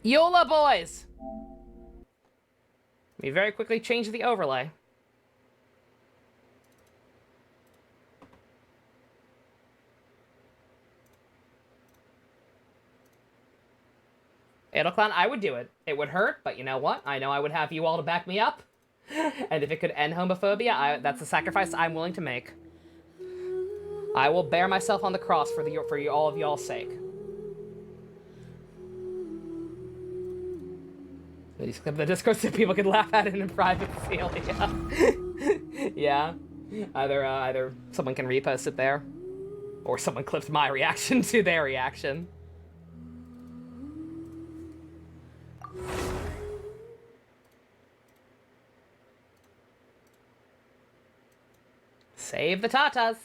Yola boys! We very quickly change the overlay. Edelclown, I would do it. It would hurt, but you know what? I know I would have you all to back me up. And if it could end homophobia, that's a sacrifice I'm willing to make. I will bear myself on the cross for all of y'all's sake. The Discord so people can laugh at it in private, Celia. Yeah. Either someone can repost it there, or someone clips my reaction to their reaction. Save the tatas.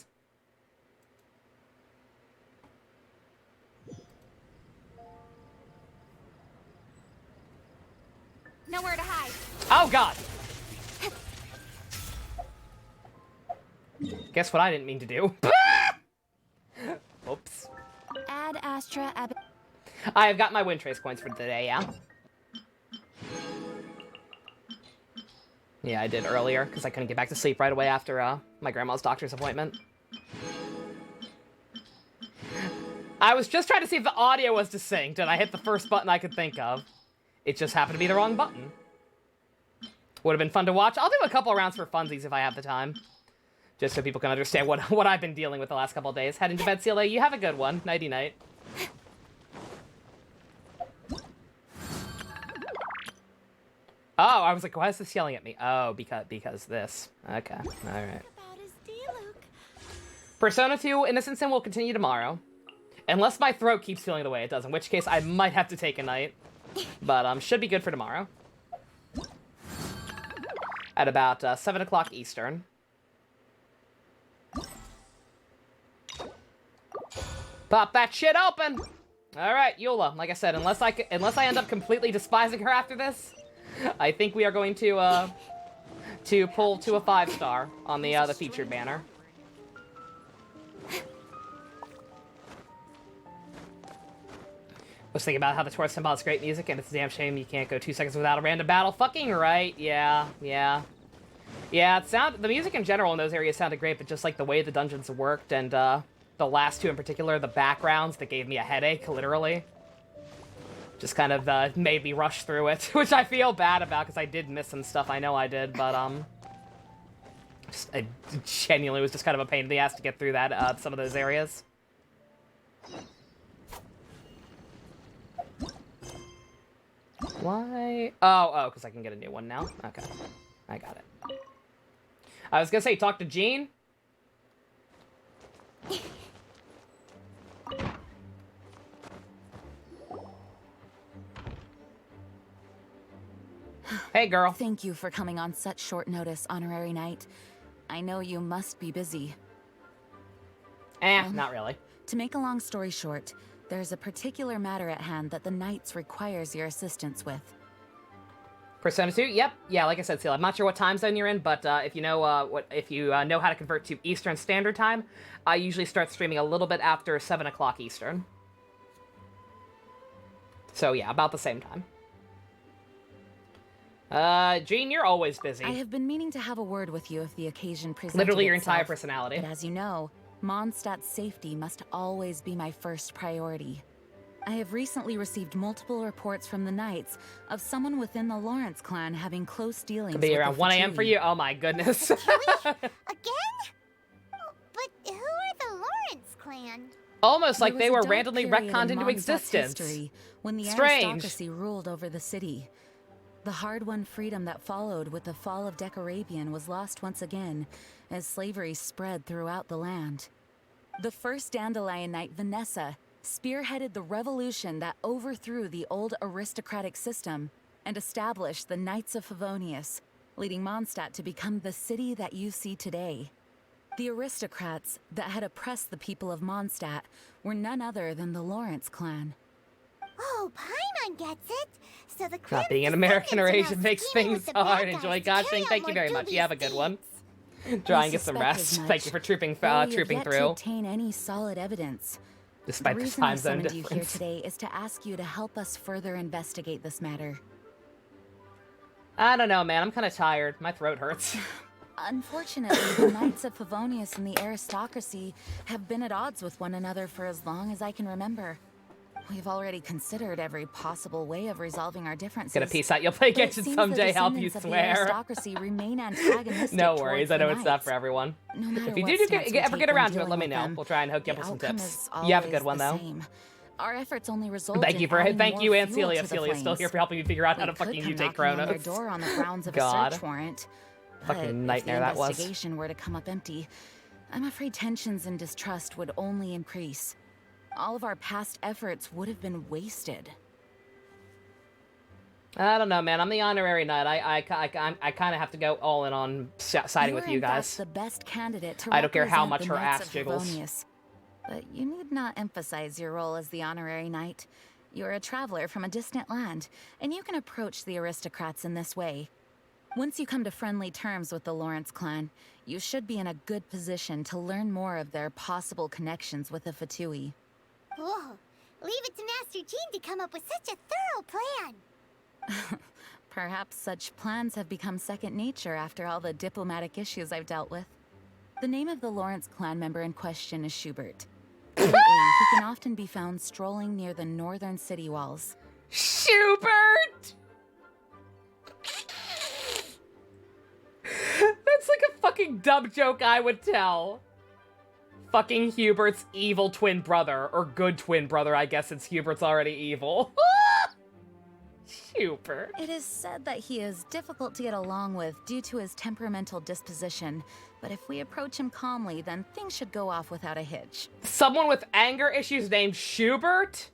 Nowhere to hide. Oh god. Guess what I didn't mean to do. Oops. Ad Astra Ab. I have got my wind trace coins for today, yeah? Yeah, I did earlier, because I couldn't get back to sleep right away after my grandma's doctor's appointment. I was just trying to see if the audio was distinct, and I hit the first button I could think of. It just happened to be the wrong button. Would have been fun to watch. I'll do a couple of rounds for funsies if I have the time. Just so people can understand what I've been dealing with the last couple of days. Heading to bed, CLA. You have a good one. Nighty-night. Oh, I was like, why is this yelling at me? Oh, because this. Okay, alright. Persona 2 Innocent Sin will continue tomorrow. Unless my throat keeps feeling the way it does, in which case I might have to take a night. But, should be good for tomorrow. At about 7 o'clock Eastern. Pop that shit open! Alright, Eula, like I said, unless I end up completely despising her after this, I think we are going to pull to a 5-star on the featured banner. Was thinking about how the tour symbol is great music, and it's a damn shame you can't go 2 seconds without a random battle. Fucking right, yeah. The music in general in those areas sounded great, but just like the way the dungeons worked, and the last two in particular, the backgrounds that gave me a headache, literally. Just kind of made me rush through it, which I feel bad about, because I did miss some stuff, I know I did, but it genuinely was just kind of a pain in the ass to get through that, some of those areas. Why? Oh, because I can get a new one now? Okay. I got it. I was gonna say, talk to Jean. Hey, girl. Thank you for coming on such short notice, Honorary Knight. I know you must be busy. Not really. To make a long story short, there's a particular matter at hand that the Knights requires your assistance with. Persona 2? Yep. Yeah, like I said, Seal, I'm not sure what time zone you're in, but if you know know how to convert to Eastern Standard Time, I usually start streaming a little bit after 7 o'clock Eastern. So yeah, about the same time. Jean, you're always busy. I have been meaning to have a word with you if the occasion presented Literally your itself, entire personality. But as you know, Mondstadt's safety must always be my first priority. I have recently received multiple reports from the Knights of someone within the Lawrence clan having close dealings Could be with around the 1 a.m. for Fatui. you? Oh my goodness. Again? But who are the Lawrence clan? Almost like There they was were a dark randomly period retconned in into Mondstadt's existence. history when the Strange. aristocracy ruled over the city. The hard-won freedom that followed with the fall of Decarabian was lost once again, as slavery spread throughout the land. The first Dandelion Knight, Vanessa, spearheaded the revolution that overthrew the old aristocratic system and established the Knights of Favonius, leading Mondstadt to become the city that you see today. The aristocrats that had oppressed the people of Mondstadt were none other than the Lawrence clan. Oh, Paimon gets it. So the Not being an American or Asian makes things hard. Enjoy goshing. Thank you very much. You have a good one. Try and get some suspect rest. as much, Thank you for trooping though we have trooping yet through. to obtain any solid evidence. Despite the the reason I time zone summoned you here difference. today is to ask you to help us further investigate this matter. I don't know, man. I'm kind of tired. My throat hurts. Unfortunately, the Knights of Favonius and the aristocracy have been at odds with one another for as long as I can remember. We've already considered every possible way of resolving our differences. Get a piece out. You'll play but it Genshin seems someday, the help you descendants of the swear. aristocracy remain antagonistic No towards worries, I the know it's not Knights. for everyone. No matter If you what do stance we ever take get when around to it, dealing let me with know. them, We'll try and hook you the up with some outcome tips. is You have a always good one, the though. same. Our efforts only result Thank in you for adding thank more you, and fuel Celia. to the Celia's still flames. here for helping me figure out how to We could fucking come mutate knocking on their Chronos. door on the grounds of God. a search warrant. Fucking But nightmare if that the was. investigation were to come up empty, I'm afraid tensions and distrust would only increase. All of our past efforts would have been wasted. I don't know, man. I'm the honorary knight. I kind of have to go all in on siding with You're you in fact guys. the best candidate to I don't care how represent much the her Knights ass of jiggles. Favonius. But you need not emphasize your role as the honorary knight. You're a traveler from a distant land, and you can approach the aristocrats in this way. Once you come to friendly terms with the Lawrence clan, you should be in a good position to learn more of their possible connections with the Fatui. Whoa. Leave it to Master Jean to come up with such a thorough plan. Perhaps such plans have become second nature after all the diplomatic issues I've dealt with. The name of the Lawrence clan member in question is Schubert. Lately, he can often be found strolling near the northern city walls. Schubert! That's like a fucking dumb joke I would tell. Fucking Hubert's evil twin brother, or good twin brother, I guess, since Hubert's already evil. Hubert. It is said that he is difficult to get along with due to his temperamental disposition, but if we approach him calmly, then things should go off without a hitch. Someone with anger issues named Schubert?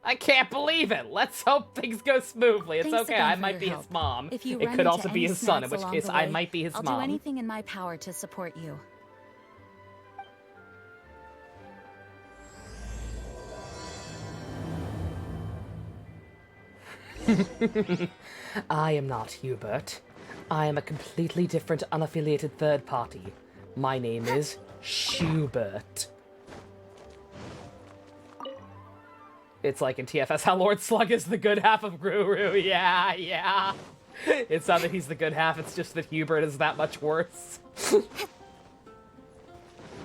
I can't believe it. Let's hope things go smoothly. It's Thanks okay, again I for might your be help. his mom. If you It run could into also be any his son, in snags which along case the I way, might be his I'll mom. do anything in my power to support you. I am not Hubert. I am a completely different, unaffiliated third party. My name is Schubert. It's like in TFS how Lord Slug is the good half of Guru. Yeah, yeah. It's not that he's the good half, it's just that Hubert is that much worse.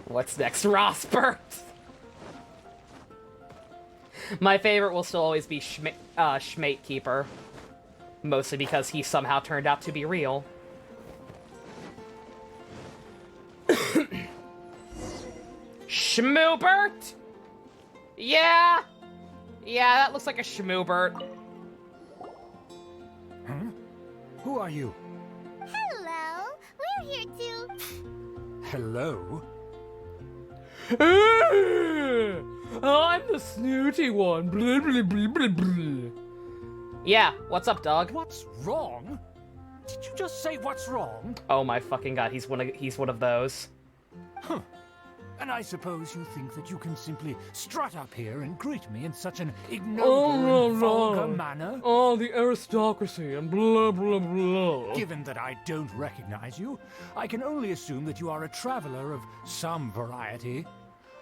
What's next? Rosbert! My favorite will still always be Schmate Keeper. Mostly because he somehow turned out to be real. Schmoobert? Yeah! Yeah, that looks like a Schmoobert. Huh? Who are you? Hello. We're here to... Hello? I'm the snooty one. Blah, blah, blah, blah, blah. Yeah, what's up, dog? What's wrong? Did you just say what's wrong? Oh my fucking god, he's one of those. Huh. And I suppose you think that you can simply strut up here and greet me in such an ignoble and vulgar manner? Oh, the aristocracy and blah blah blah. Given that I don't recognize you, I can only assume that you are a traveler of some variety.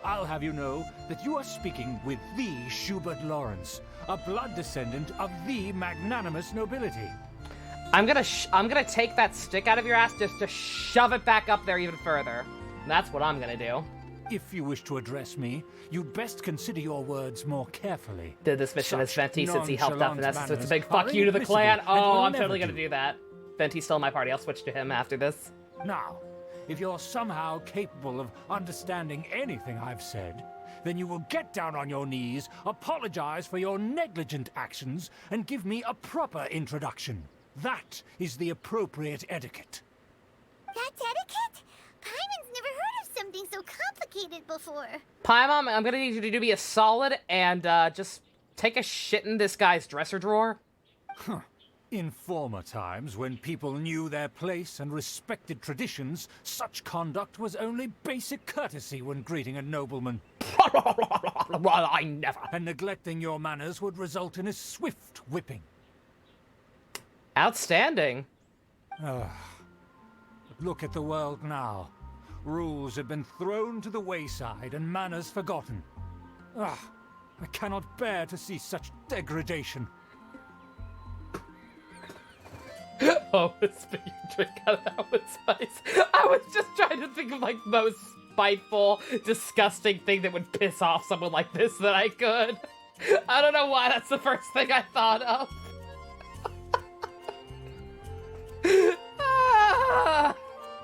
I'll have you know that you are speaking with the Schubert Lawrence, a blood descendant of the magnanimous nobility. I'm gonna take that stick out of your ass just to shove it back up there even further. That's what I'm gonna do. If you wish to address me, you'd best consider your words more carefully. Did this mission as Such Venti since he helped out nonchalant Vanessa, so it's a manners big fuck are you to the clan. inadmissible and Oh, will I'm never totally gonna do that. Venti's still in my party. I'll switch to him after this. Now, if you're somehow capable of understanding anything I've said, then you will get down on your knees, apologize for your negligent actions, and give me a proper introduction. That is the appropriate etiquette. That's etiquette? Paimon's never heard of something so complicated before. Paimon, I'm gonna need you to do me a solid and just take a shit in this guy's dresser drawer. Huh. In former times, when people knew their place and respected traditions, such conduct was only basic courtesy when greeting a nobleman. Well, I never. And neglecting your manners would result in a swift whipping. Outstanding. Look at the world now. Rules have been thrown to the wayside and manners forgotten. Ah, I cannot bear to see such degradation. Oh, spit your drink out of that with spice. I was just trying to think of like the most spiteful, disgusting thing that would piss off someone like this that I could. I don't know why that's the first thing I thought of.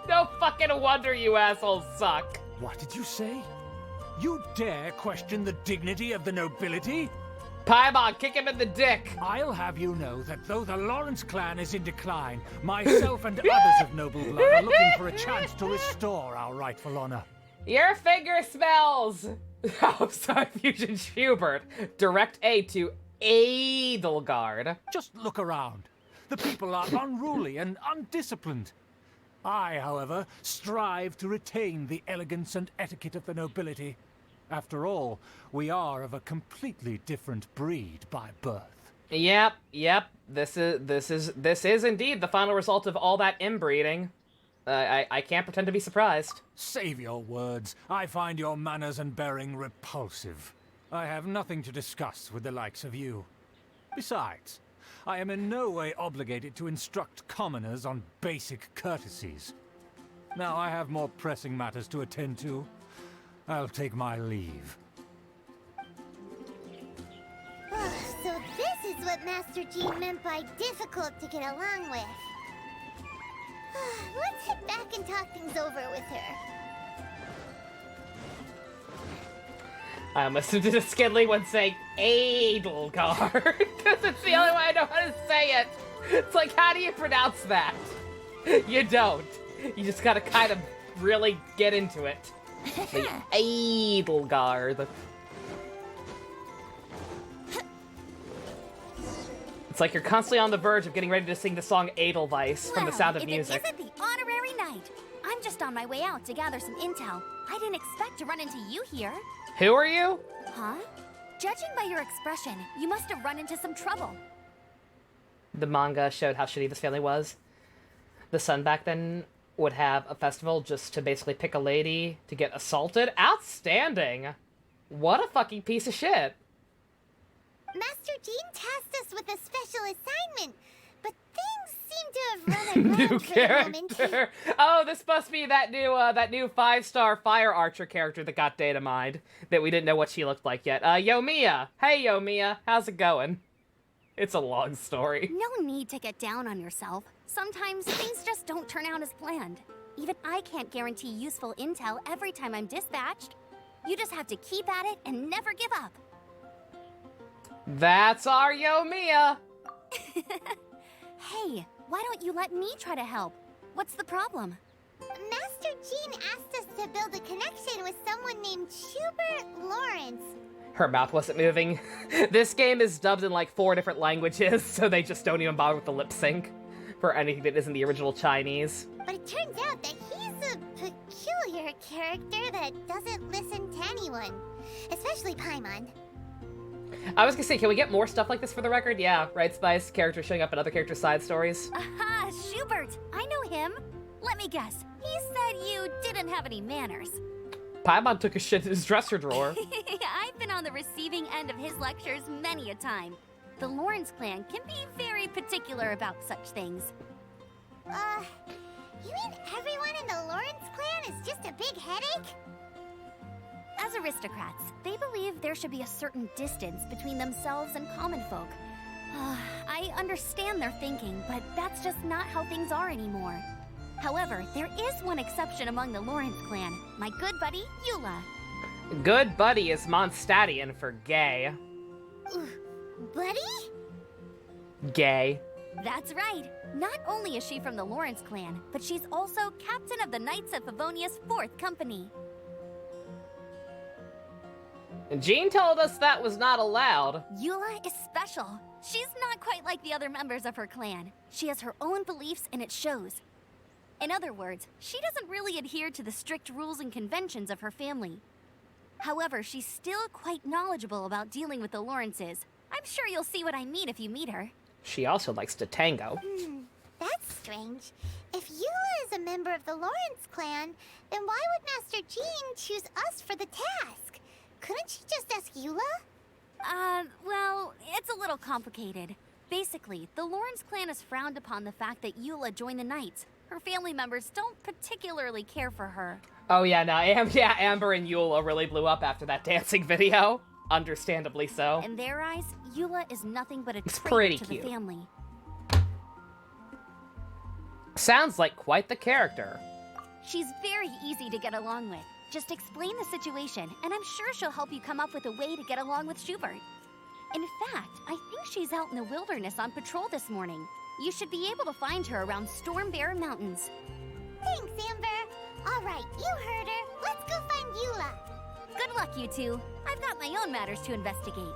No fucking wonder you assholes suck. What did you say? You dare question the dignity of the nobility? Paimon, kick him in the dick. I'll have you know that though the Lawrence clan is in decline, myself and others of noble blood are looking for a chance to restore our rightful honor. Your finger smells. Oh, sorry, Fusion Schubert. Direct A to Edelgard. Just look around. The people are unruly and undisciplined. I, however, strive to retain the elegance and etiquette of the nobility. After all, we are of a completely different breed by birth. Yep. This is indeed the final result of all that inbreeding. I can't pretend to be surprised. Save your words. I find your manners and bearing repulsive. I have nothing to discuss with the likes of you. Besides, I am in no way obligated to instruct commoners on basic courtesies. Now I have more pressing matters to attend to. I'll take my leave. So this is what Master Jean meant by difficult to get along with. Let's head back and talk things over with her. I almost did a Skidly when saying Edelgard, because it's the only way I know how to say it. It's like, how do you pronounce that? You don't. You just gotta kind of really get into it. The Edelgard. It's like you're constantly on the verge of getting ready to sing the song Edelweiss from The Sound of Music. If it isn't the honorary knight. I'm just on my way out to gather some intel. I didn't expect to run into you here. Who are you? Huh? Judging by your expression, you must have run into some trouble. The manga showed how shitty this family was. The son back then would have a festival just to basically pick a lady to get assaulted. Outstanding! What a fucking piece of shit. Master Jean tasked us with a special assignment, but things seem to have run aground New for the moment. character. Oh, this must be that new 5-star fire archer character that got data mined that we didn't know what she looked like yet. Yoimiya. Hey, Yoimiya. How's it going? It's a long story. No need to get down on yourself. Sometimes things just don't turn out as planned. Even I can't guarantee useful intel every time I'm dispatched. You just have to keep at it and never give up. That's our Yoimiya. Hey, why don't you let me try to help? What's the problem? Master Jean asked us to build a connection with someone named Schubert Lawrence. Her mouth wasn't moving. This game is dubbed in like 4 different languages, so they just don't even bother with the lip sync for anything that isn't the original Chinese. But it turns out that he's a peculiar character that doesn't listen to anyone, especially Paimon. I was gonna say, can we get more stuff like this for the record? Yeah, right, Spice? Characters showing up in other characters' side stories. Aha, Schubert! I know him. Let me guess. He said you didn't have any manners. Paimon took a shit in his dresser drawer. I've been on the receiving end of his lectures many a time. The Lawrence clan can be very particular about such things. You mean everyone in the Lawrence clan is just a big headache? As aristocrats, they believe there should be a certain distance between themselves and common folk. I understand their thinking, but that's just not how things are anymore. However, there is one exception among the Lawrence clan, my good buddy, Eula. Good buddy is Mondstadian for gay. Buddy? Gay. That's right. Not only is she from the Lawrence clan, but she's also captain of the Knights of Favonia's 4th company. And Jean told us that was not allowed. Eula is special. She's not quite like the other members of her clan. She has her own beliefs and it shows. In other words, she doesn't really adhere to the strict rules and conventions of her family. However, she's still quite knowledgeable about dealing with the Lawrences. I'm sure you'll see what I mean if you meet her. She also likes to tango. That's strange. If Eula is a member of the Lawrence clan, then why would Master Jean choose us for the task? Couldn't she just ask Eula? Well, it's a little complicated. Basically, the Lawrence clan has frowned upon the fact that Eula joined the Knights. Her family members don't particularly care for her. Oh yeah, no, Amber and Eula really blew up after that dancing video. Understandably so. In their eyes, Eula is nothing but a It's traitor pretty to cute. the family. Sounds like quite the character. She's very easy to get along with. Just explain the situation, and I'm sure she'll help you come up with a way to get along with Schubert. In fact, I think she's out in the wilderness on patrol this morning. You should be able to find her around Storm Bear Mountains. Thanks, Amber. All right, you heard her. Let's go find Eula. Good luck, you two. I've got my own matters to investigate.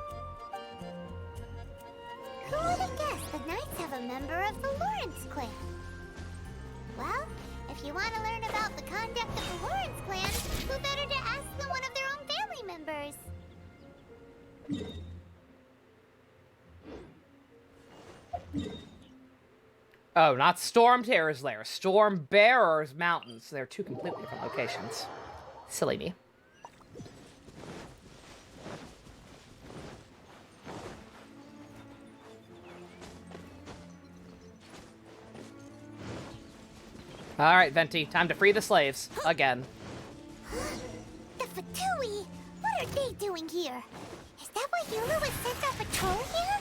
Who would have guessed the Knights have a member of the Lawrence clan? Well, if you want to learn about the conduct of the Lawrence clan, who better to ask than one of their own family members? Oh, not Storm Terror's Lair. Storm Bearer's Mountains. They're two completely different locations. Silly me. Alright, Venti. Time to free the slaves. Again. The Fatui? What are they doing here? Is that why Eula was sent on patrol here?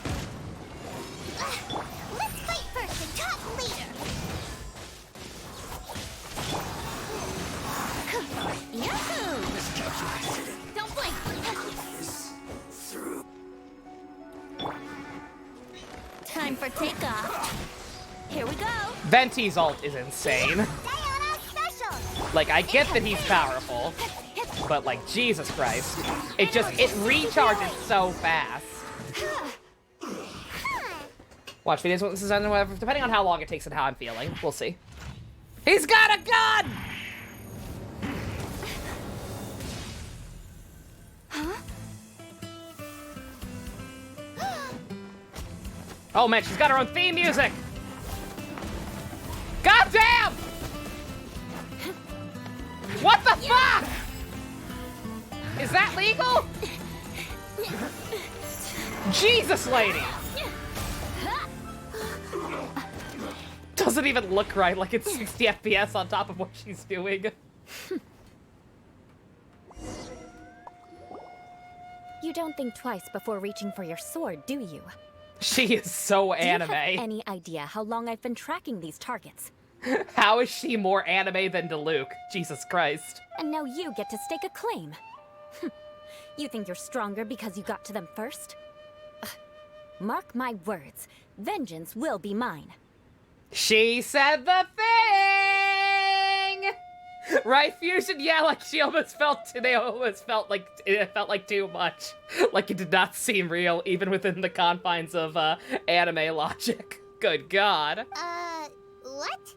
Let's fight first and talk later. Yahoo! Don't blink! Time for takeoff. Here we go. Venti's ult is insane. Diana Special! Like, I get that he's powerful, but like, Jesus Christ. It recharges so fast. Watch videos when this is done, whatever, depending on how long it takes and how I'm feeling. We'll see. He's got a gun! Oh man, she's got her own theme music! God damn! What the fuck? Is that legal? Jesus, lady! Doesn't even look right, like it's 60 FPS on top of what she's doing. You don't think twice before reaching for your sword, do you? She is so anime. Do you have any idea how long I've been tracking these targets? How is she more anime than Diluc? Jesus Christ. And now you get to stake a claim. You think you're stronger because you got to them first? Ugh. Mark my words, vengeance will be mine. She said the thing! Right, Fusion? Yeah, like she almost felt, they almost felt like, it felt like too much. Like it did not seem real, even within the confines of anime logic. Good God. What?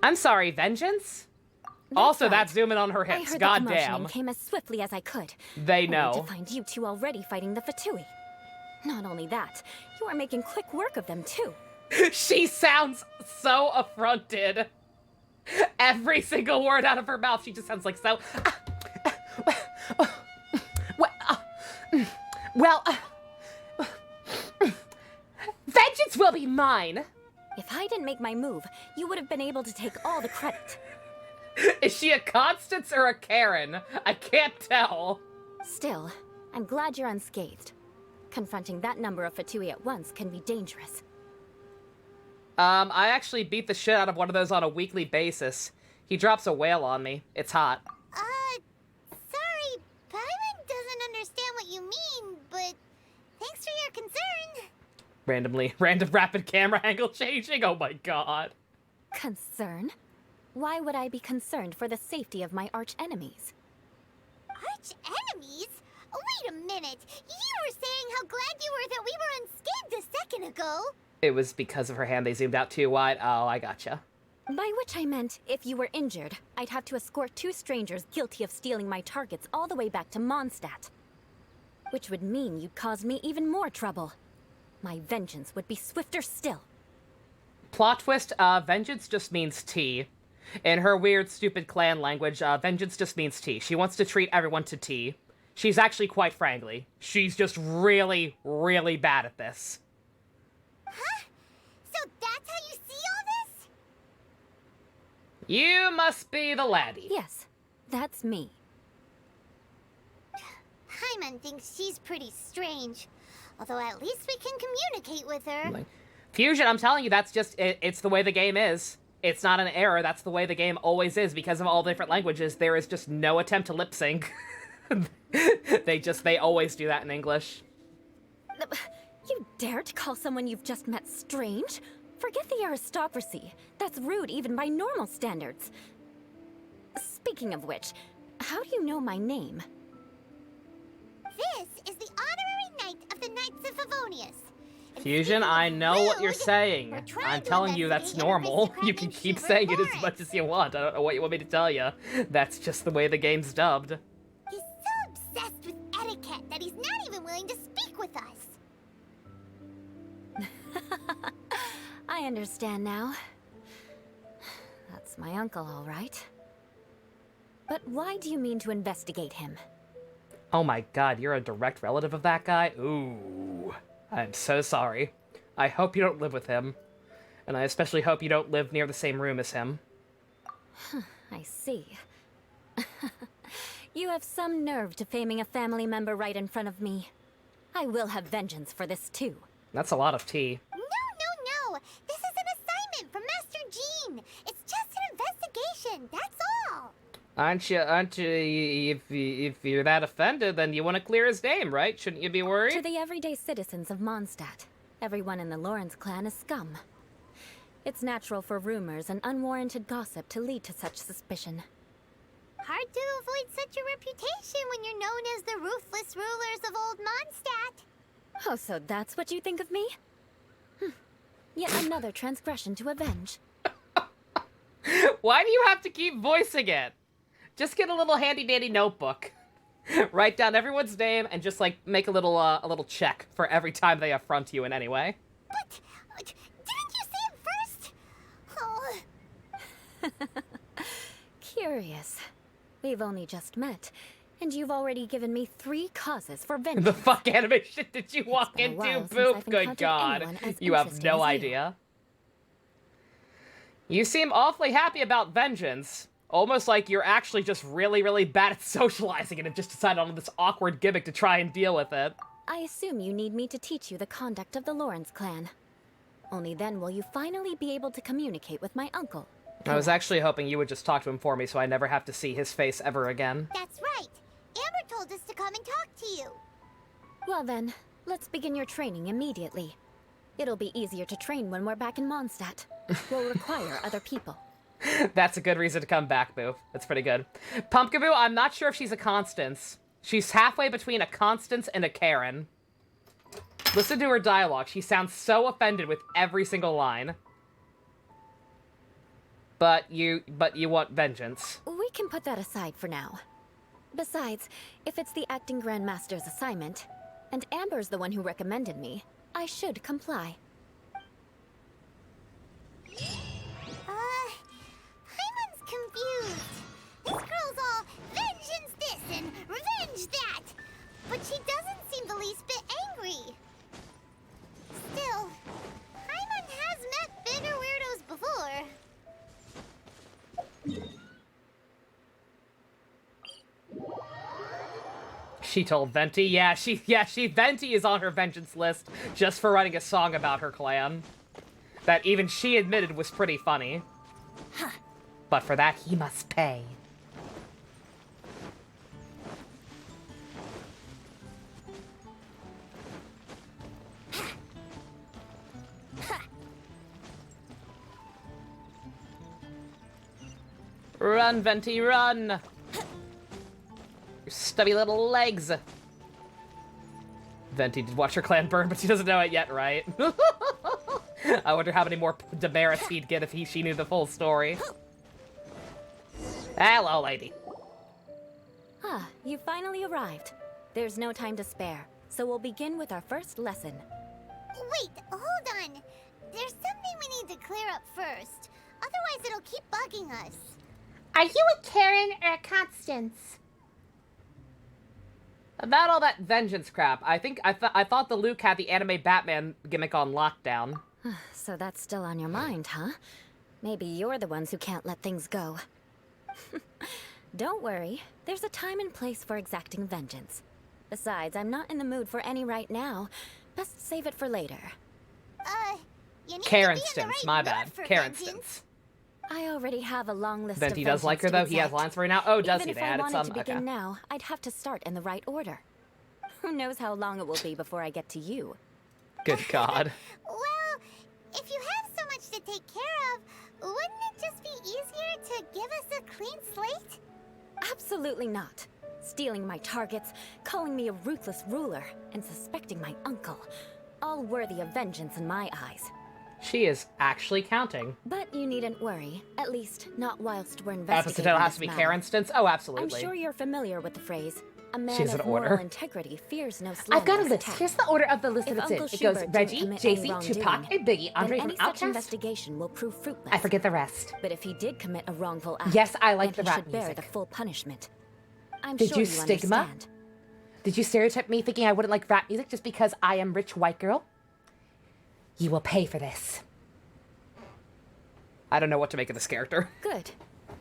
I'm sorry, vengeance? Also, that's zooming on her I hips. heard the commotion Goddamn. and came as swiftly as I could. They Only know. to find you two already fighting the Fatui. Not only that, you are making quick work of them too. She sounds so affronted. Every single word out of her mouth, she just sounds like so. Vengeance will be mine. If I didn't make my move, you would have been able to take all the credit. Is she a Constance or a Karen? I can't tell. Still, I'm glad you're unscathed. Confronting that number of Fatui at once can be dangerous. I actually beat the shit out of one of those on a weekly basis. He drops a whale on me. It's hot. Sorry, Paimon doesn't understand what you mean, but thanks for your concern. Random rapid camera angle changing? Oh my god. Concern? Why would I be concerned for the safety of my arch enemies? Arch enemies? Wait a minute. You were saying how glad you were that we were unscathed a second ago. It was because of her hand they zoomed out too wide. Oh, I gotcha. By which I meant, if you were injured, I'd have to escort two strangers guilty of stealing my targets all the way back to Mondstadt. Which would mean you'd cause me even more trouble. My vengeance would be swifter still. Plot twist, vengeance just means tea. In her weird, stupid clan language, vengeance just means tea. She wants to treat everyone to tea. She's actually, quite frankly, she's just really, really bad at this. Huh? So that's how you see all this? You must be the laddie. Yes, that's me. Hyman thinks she's pretty strange. Although at least we can communicate with her. Fusion, I'm telling you, that's just, it's the way the game is. It's not an error, that's the way the game always is. Because of all the different languages, there is just no attempt to lip sync. They always do that in English. You dare to call someone you've just met strange? Forget the aristocracy. That's rude even by normal standards. Speaking of which, how do you know my name? This is the honorary knight of the Knights of Favonius. Fusion, I know what you're saying. I'm telling you that's normal. You can keep saying it as much as you want. I don't know what you want me to tell you. That's just the way the game's dubbed. He's so obsessed with etiquette that he's not even willing to speak with us. I understand now. That's my uncle, all right. But why do you mean to investigate him? Oh my god, you're a direct relative of that guy? Ooh. I'm so sorry. I hope you don't live with him. And I especially hope you don't live near the same room as him. I see. You have some nerve defaming a family member right in front of me. I will have vengeance for this too. That's a lot of tea. No. This is an assignment from Master Jean. It's just an investigation, that's all. Aren't you, if you're that offended, then you want to clear his name, right? Shouldn't you be To worried? the everyday citizens of Mondstadt, everyone in the Lawrence clan is scum. It's natural for rumors and unwarranted gossip to lead to such suspicion. Hard to avoid such a reputation when you're known as the ruthless rulers of Old Mondstadt. Oh, so that's what you think of me? Yet another transgression to avenge. Why do you have to keep voicing it? Just get a little handy-dandy notebook. Write down everyone's name and just, like, make a little check for every time they affront you in any way. But didn't you say it first? Oh. Curious. We've only just met, and you've already given me 3 causes for vengeance. The fuck anime shit did you walk been a into, while since Boop? I've Good encountered god. anyone as You have interesting no as you. idea. You seem awfully happy about vengeance. Almost like you're actually just really, really bad at socializing and have just decided on this awkward gimmick to try and deal with it. I assume you need me to teach you the conduct of the Lawrence clan. Only then will you finally be able to communicate with my uncle. I was actually hoping you would just talk to him for me so I never have to see his face ever again. That's right. Amber told us to come and talk to you. Well then, let's begin your training immediately. It'll be easier to train when we're back in Mondstadt. We'll require other people. That's a good reason to come back, Boo. That's pretty good. Pumpkaboo, I'm not sure if she's a Constance. She's halfway between a Constance and a Karen. Listen to her dialogue. She sounds so offended with every single line. But you want vengeance. We can put that aside for now. Besides, if it's the acting Grandmaster's assignment, and Amber's the one who recommended me, I should comply. Hyman's confused. This girl's all vengeance this and revenge that. But she doesn't seem the least bit angry. Still, Hyman has met bigger weirdos before. She told Venti. Yeah, Venti is on her vengeance list just for writing a song about her clan. That even she admitted was pretty funny. But for that, he must pay. Run, Venti, run! Your stubby little legs! Venti did watch her clan burn, but she doesn't know it yet, right? I wonder how many more demerits he'd get if she knew the full story. Hello, lady. Ah, you finally arrived. There's no time to spare, so we'll begin with our first lesson. Wait, hold on. There's something we need to clear up first. Otherwise, it'll keep bugging us. Are you a Karen or a Constance? About all that vengeance crap, I thought the Luke had the anime Batman gimmick on lockdown. So that's still on your mind, huh? Maybe you're the ones who can't let things go. Don't worry, there's a time and place for exacting vengeance. Besides, I'm not in the mood for any right now. Best save it for later. You need Karen to be in the Stance, right my mood bad. for Karen vengeance. Stance. I already have a long list of Venti does like her vengeance though. to He has exact. lines for her now. Oh, does Even he? if They I added wanted some. to begin Okay. now, I'd have to start in the right order. Who knows how long it will be before I get to you? Good God. Well, if you have so much to take care of, wouldn't it just be easier to give us a clean slate? Absolutely not. Stealing my targets, calling me a ruthless ruler, and suspecting my uncle. All worthy of vengeance in my eyes. She is actually counting. But you needn't worry. At least, not whilst we're investigating Episode has this to be matter. Karen Stance. Oh, I'm absolutely. sure you're familiar with the phrase, a man has of an moral order. integrity fears no I've got a slanderous list. attack. Here's the order of the list If that it's in. Uncle It goes Schubert didn't Reggie, commit any JC, wrongdoing, Tupac, and Biggie, Andre then from any such Outkast. investigation will prove fruitless. I forget the rest. But if he did commit a wrongful act, Yes, I like then the he rap should bear music. the full punishment. I'm Did sure you you stigma? understand. Did you stereotype me thinking I wouldn't like rap music just because I am rich white girl? You will pay for this. I don't know what to make of this character. Good.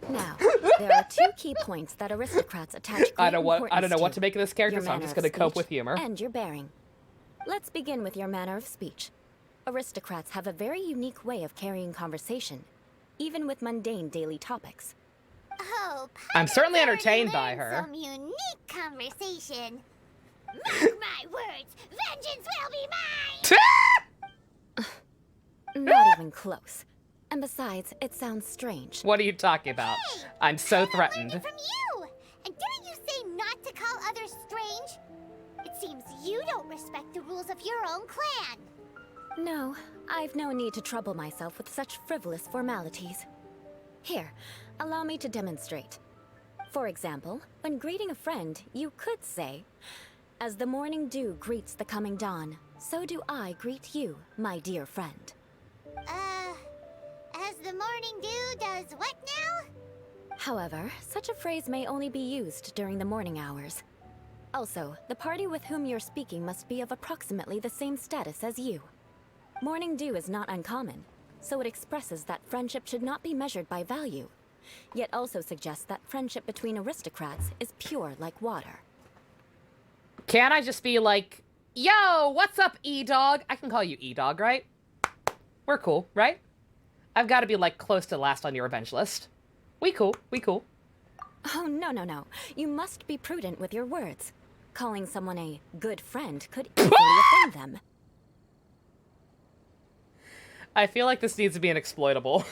Now, there are two key points that aristocrats attach great I don't know importance what to make of this character, Your so I'm manner just of going to cope speech with humor. And your bearing. Let's begin with your manner of speech. Aristocrats have a very unique way of carrying conversation, even with mundane daily topics. Oh, I'm certainly Papa entertained already by learned her. Some unique conversation. Mark my words, vengeance will be mine! Not even close. And besides, it sounds strange. What are you talking about? I'm so I learned threatened. it from you. And didn't you say not to call others strange? It seems you don't respect the rules of your own clan. No, I've no need to trouble myself with such frivolous formalities. Here, allow me to demonstrate. For example, when greeting a friend, you could say, "As the morning dew greets the coming dawn, so do I greet you, my dear friend." As the morning dew does what now? However, such a phrase may only be used during the morning hours. Also, the party with whom you're speaking must be of approximately the same status as you. Morning dew is not uncommon, so it expresses that friendship should not be measured by value, yet also suggests that friendship between aristocrats is pure like water. Can I just be like, yo, what's up, E-Dog? I can call you E-Dog, right? We're cool, right? I've got to be, like, close to last on your revenge list. We cool, we cool. Oh, no. You must be prudent with your words. Calling someone a good friend could easily offend them. I feel like this needs to be an exploitable.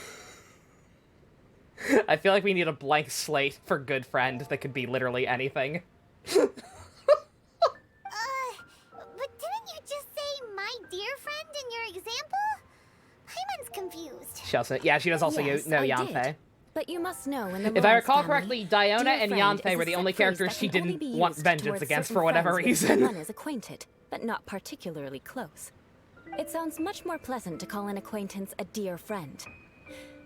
I feel like we need a blank slate for good friend that could be literally anything. But didn't you just say my dear friend in your example? Paimon's confused. She also, yeah, she does also Yes, know I Yanthe. did. But you must know in the If I Lawrence recall family, correctly, Diona dear and friend Yanthe is were a the set only phrase characters that she can only didn't be want used vengeance towards against certain for whatever friends with whom reason. One is acquainted, but not particularly close. It sounds much more pleasant to call an acquaintance a dear friend.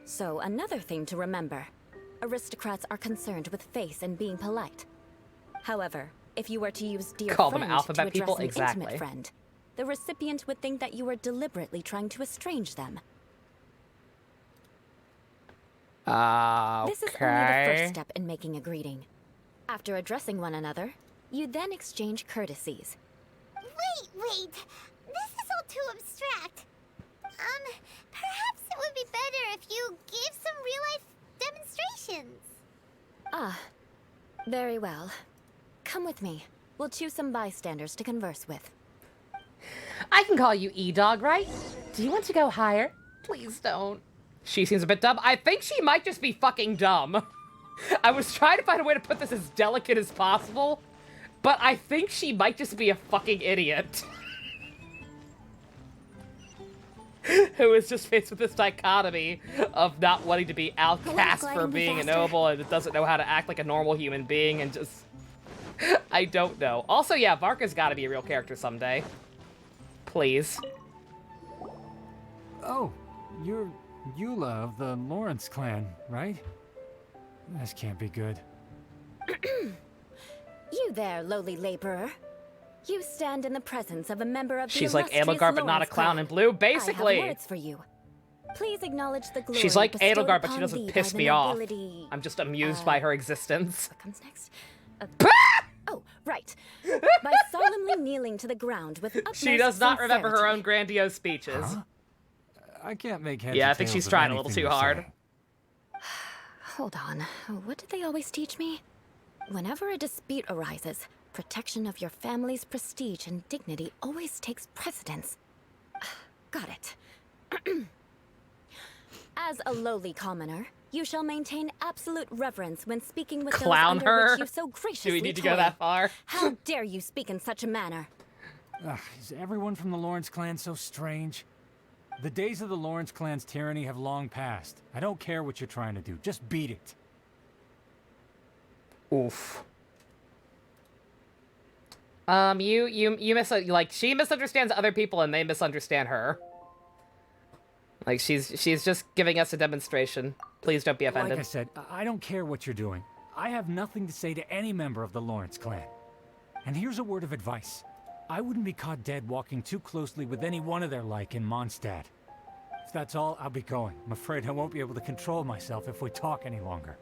So another thing to remember: aristocrats are concerned with face and being polite. However, if you were to use dear Call them friend alphabet to address people? an Exactly. intimate friend, the recipient would think that you were deliberately trying to estrange them. This is only the first step in making a greeting. After addressing one another, you then exchange courtesies. Wait. This is all too abstract. Perhaps it would be better if you gave some real-life demonstrations. Ah, very well. Come with me. We'll choose some bystanders to converse with. I can call you E-Dog, right? Do you want to go higher? Please don't. She seems a bit dumb. I think she might just be fucking dumb. I was trying to find a way to put this as delicate as possible, but I think she might just be a fucking idiot. Who is just faced with this dichotomy of not wanting to be outcast for gliding being a faster. noble and doesn't know how to act like a normal human being and just... I don't know. Also, yeah, Varka's gotta be a real character someday. Please. Oh, you're Eula of the Lawrence clan, right? This can't be good. You there, lowly laborer. You stand in the presence of a member of the She's like illustrious Edelgard, but not a Lawrence clan clan. in blue, I basically. have words for you. Please acknowledge the glory She's like bestowed Edelgard, but she upon doesn't thee piss by me the off. nobility- I'm just amused by her existence. What comes next? Oh, right. By solemnly kneeling to the ground with utmost She does not remember her sincerity. own grandiose speeches. Huh? I can't make heads Yeah, or I think tails she's of trying a little anything too you're hard. saying. Hold on. What did they always teach me? Whenever a dispute arises, protection of your family's prestige and dignity always takes precedence. Got it. As a lowly commoner, you shall maintain absolute reverence when speaking with Clown those under her? which you so graciously Do we need to go toil. that far? How dare you speak in such a manner? Is everyone from the Lawrence clan so strange? The days of the Lawrence clan's tyranny have long passed. I don't care what you're trying to do. Just beat it. Oof. Like, she misunderstands other people and they misunderstand her. Like, she's just giving us a demonstration. Please don't be offended. Like I said, I don't care what you're doing. I have nothing to say to any member of the Lawrence clan. And here's a word of advice. I wouldn't be caught dead walking too closely with any one of their like in Mondstadt. If that's all, I'll be going. I'm afraid I won't be able to control myself if we talk any longer.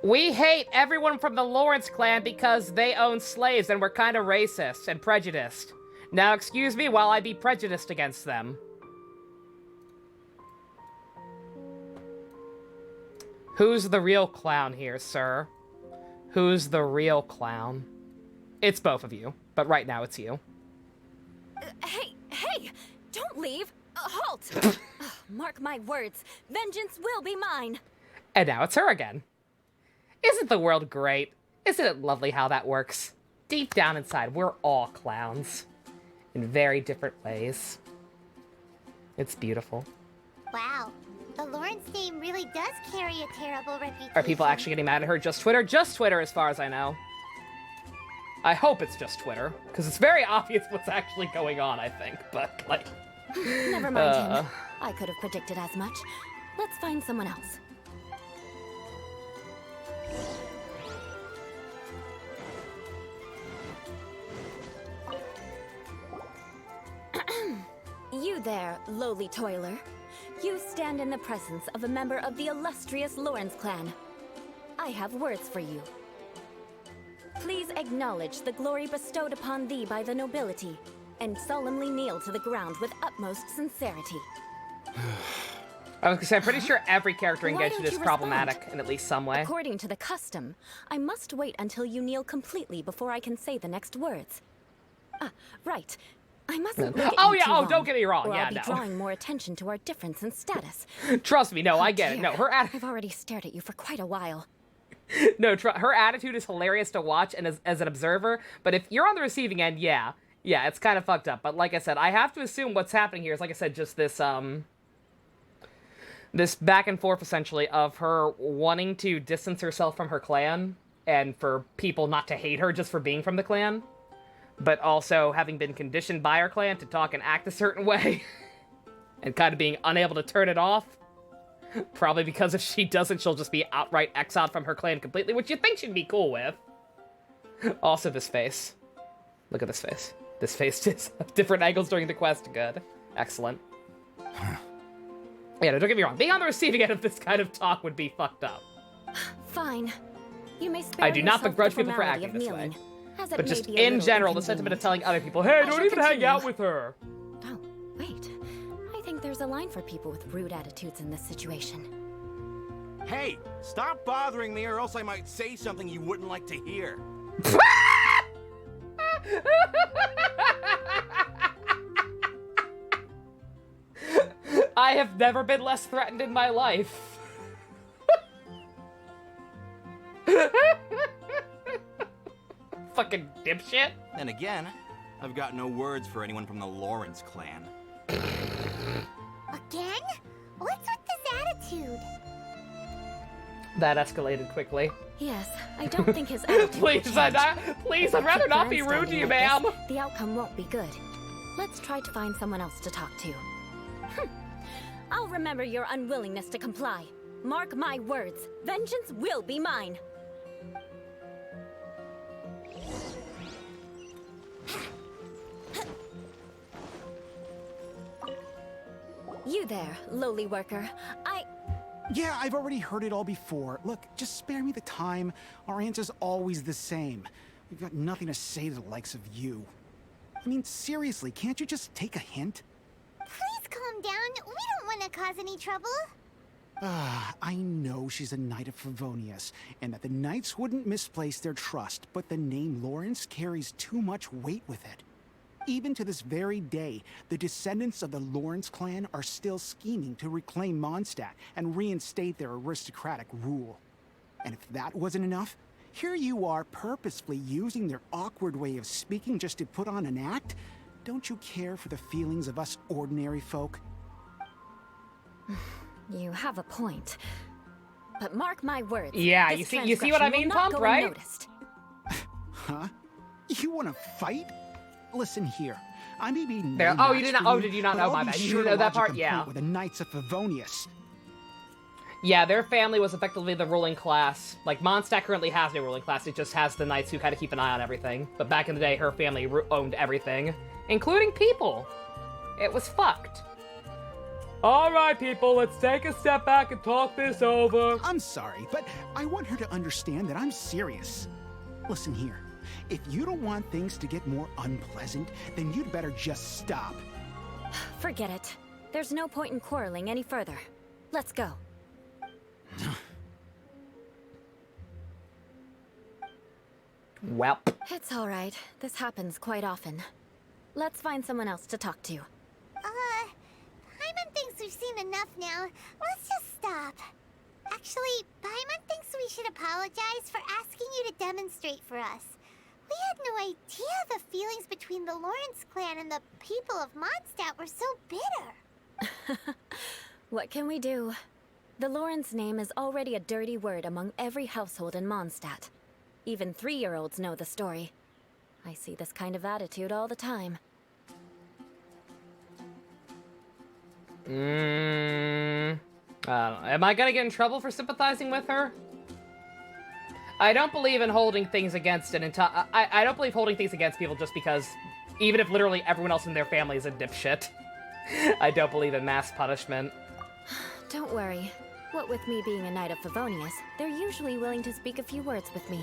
We hate everyone from the Lawrence clan because they own slaves and we're kind of racist and prejudiced. Now excuse me while I be prejudiced against them. Who's the real clown here, sir? Who's the real clown? It's both of you, but right now it's you. Hey! Don't leave! Halt! Ugh, mark my words. Vengeance will be mine. And now it's her again. Isn't the world great? Isn't it lovely how that works? Deep down inside, we're all clowns. In very different ways. It's beautiful. Wow, the Lawrence name really does carry a terrible reputation. Are people actually getting mad at her? Just Twitter? Just Twitter, as far as I know. I hope it's just Twitter, because it's very obvious what's actually going on, I think. But, like... Never mind him. I could have predicted as much. Let's find someone else. You there, lowly toiler. You stand in the presence of a member of the illustrious Lawrence clan. I have words for you. Please acknowledge the glory bestowed upon thee by the nobility, and solemnly kneel to the ground with utmost sincerity. I was gonna say, I'm pretty sure every character Why engaged in don't this is you respond? problematic in at least some way. According to the custom, I must wait until you kneel completely before I can say the next words. Right. I mustn't look at Oh, you yeah, too oh, long, don't get me wrong, or yeah, I'll be no. drawing more attention to our difference in status. Trust me, no, I get it. No, Dear, her I've already stared at you for quite a while. her attitude is hilarious to watch and as an observer, but if you're on the receiving end, yeah, it's kind of fucked up. But like I said, I have to assume what's happening here is, like I said, just this this back and forth essentially of her wanting to distance herself from her clan and for people not to hate her just for being from the clan, but also having been conditioned by her clan to talk and act a certain way and kind of being unable to turn it off. Probably because if she doesn't, she'll just be outright exiled from her clan completely, which you'd think she'd be cool with. Also, this face. Look at this face. This face is different angles during the quest. Good. Excellent. Yeah, no, don't get me wrong. Being on the receiving end of this kind of talk would be fucked up. Fine. You may spare I do not yourself begrudge the people for formality acting of this way. kneeling, as it But may just be a in little general, the sentiment of inconvenient. telling other people, hey, I don't shall even hang continue. out with her. Oh, wait. I think there's a line for people with rude attitudes in this situation. Hey, stop bothering me or else I might say something you wouldn't like to hear. I have never been less threatened in my life. Fucking dipshit. Then again, I've got no words for anyone from the Lawrence clan. Again? What's with this attitude? That escalated quickly. Yes, I don't think his attitude will Please, I'd change. rather Keep not be rude to grandstanding you, like ma'am. this, The outcome won't be good. Let's try to find someone else to talk to. I'll remember your unwillingness to comply. Mark my words, vengeance will be mine. You there, lowly worker. Yeah, I've already heard it all before. Look, just spare me the time. Our answer's always the same. We've got nothing to say to the likes of you. I mean, seriously, can't you just take a hint? Please calm down. We don't want to cause any trouble. I know she's a Knight of Favonius, and that the Knights wouldn't misplace their trust, but the name Lawrence carries too much weight with it. Even to this very day, the descendants of the Lawrence clan are still scheming to reclaim Mondstadt and reinstate their aristocratic rule. And if that wasn't enough, here you are purposefully using their awkward way of speaking just to put on an act? Don't you care for the feelings of us ordinary folk? You have a point. But mark my words. Yeah, this you see what I mean, transgression will not Pump, go right? unnoticed. Huh? You want to fight? Listen here. I may be There- no oh, you match did not- for oh, did you not but know? I'll My be bad. You sure didn't to know that lodge a part? complaint Yeah. with the Knights of Favonius. Yeah, their family was effectively the ruling class. Like, Mondstadt currently has no ruling class, it just has the knights who kind of keep an eye on everything. But back in the day, her family owned everything, including people. It was fucked. Alright, people, let's take a step back and talk this over. I'm sorry, but I want her to understand that I'm serious. Listen here. If you don't want things to get more unpleasant, then you'd better just stop. Forget it. There's no point in quarreling any further. Let's go. Welp. It's all right. This happens quite often. Let's find someone else to talk to. Paimon thinks we've seen enough now. Let's just stop. Actually, Paimon thinks we should apologize for asking you to demonstrate for us. We had no idea the feelings between the Lawrence clan and the people of Mondstadt were so bitter. What can we do? The Lawrence name is already a dirty word among every household in Mondstadt. Even 3-year-olds know the story. I see this kind of attitude all the time. I don't know. Am I gonna get in trouble for sympathizing with her? I don't believe in holding things against an entire. I don't believe holding things against people just because, even if literally everyone else in their family is a dipshit. I don't believe in mass punishment. Don't worry. What with me being a Knight of Favonius, they're usually willing to speak a few words with me.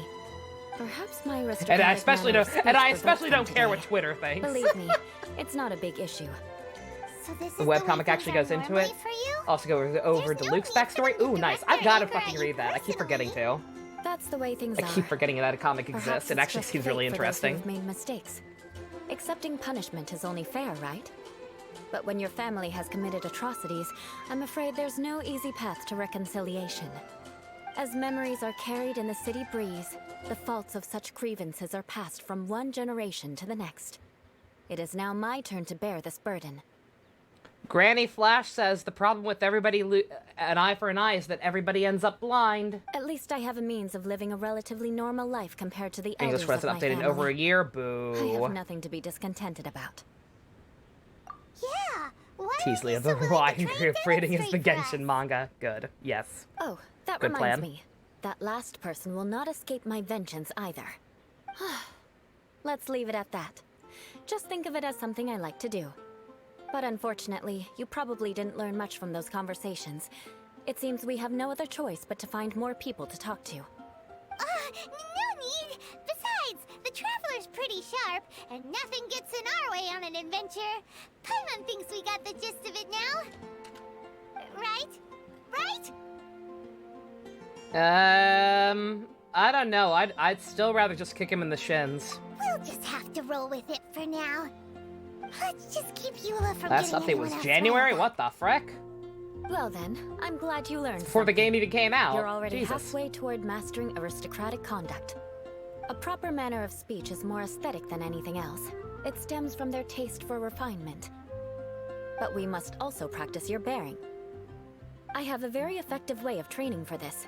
Perhaps my aristocratic And I especially manners don't. speak And I for especially both of don't them care what today. Twitter thinks. Believe me, it's not a big issue. So this is The way webcomic things actually are goes into normally it. for you? Also go over There's no Luke's need for backstory. them Ooh, to nice. direct I've gotta their fucking anger read that. I keep forgetting to. That's the way things I are. keep forgetting that a comic Perhaps exists. It it's actually just seems fate really for those who interesting. have made mistakes. Accepting punishment is only fair, right? But when your family has committed atrocities, I'm afraid there's no easy path to reconciliation. As memories are carried in the city breeze, the faults of such grievances are passed from one generation to the next. It is now my turn to bear this burden. Granny Flash says the problem with everybody an eye for an eye is that everybody ends up blind. At least I have a means of living a relatively normal life compared to the English elders of wasn't my updated in family. over a year. I Boo. have nothing to be discontented about. Yeah. Why Teasley are of you the so willing Wine to try Group and reading is the demonstrate for Genshin us? manga. Good. Yes. Oh, that Good reminds plan. me. That last person will not escape my vengeance either. Let's leave it at that. Just think of it as something I like to do. But unfortunately, you probably didn't learn much from those conversations. It seems we have no other choice but to find more people to talk to. No need. Besides, the Traveler's pretty sharp, and nothing gets in our way on an adventure. Paimon thinks we got the gist of it now. Right? Right? I don't know. I'd still rather just kick him in the shins. We'll just have to roll with it for now. Let's just keep Eula from Last getting update anyone was else January? riled What the frick? Well then, I'm glad you learned Before the something. game even came out. You're already Jesus. halfway toward mastering aristocratic conduct. A proper manner of speech is more aesthetic than anything else. It stems from their taste for refinement. But we must also practice your bearing. I have a very effective way of training for this.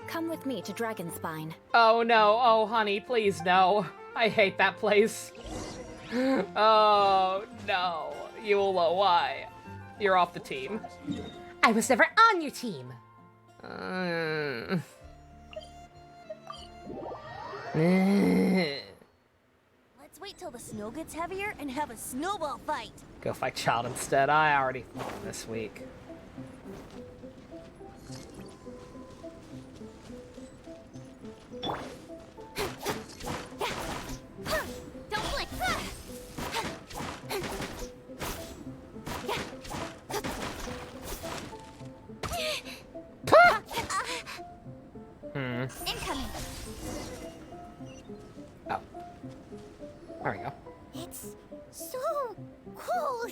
Come with me to Dragonspine. Oh no. Oh, honey, please no. I hate that place. Oh, no. Eula, why? You're off the team. I was never on your team. Let's wait till the snow gets heavier and have a snowball fight. Go fight Child instead. I already won this week. Don't flick. Incoming. Oh. There we go. It's so cold.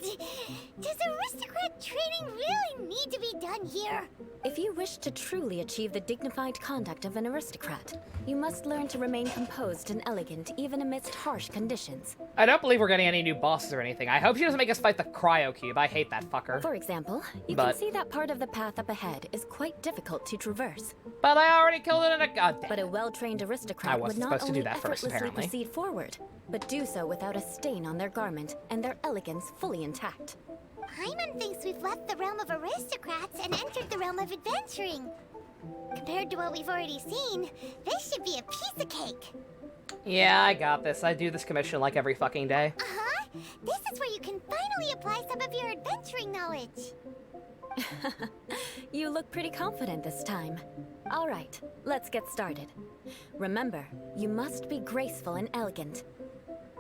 Does aristocrat training really need to be done here? If you wish to truly achieve the dignified conduct of an aristocrat, you must learn to remain composed and elegant even amidst harsh conditions. I don't believe we're getting any new bosses or anything. I hope she doesn't make us fight the Cryo Cube. I hate that fucker. For example, you But- can see that part of the path up ahead is quite difficult to traverse. But I already killed it in a goddamn. But a well-trained I aristocrat would wasn't not supposed to do only that first, effortlessly apparently. proceed forward, but do so without a stain on their garment and their elegance fully intact. Paimon thinks we've left the realm of aristocrats and entered the realm of adventuring. Compared to what we've already seen, this should be a piece of cake. Yeah, I got this. I do this commission like every fucking day. Uh-huh. This is where you can finally apply some of your adventuring knowledge. You look pretty confident this time. All right, let's get started. Remember, you must be graceful and elegant.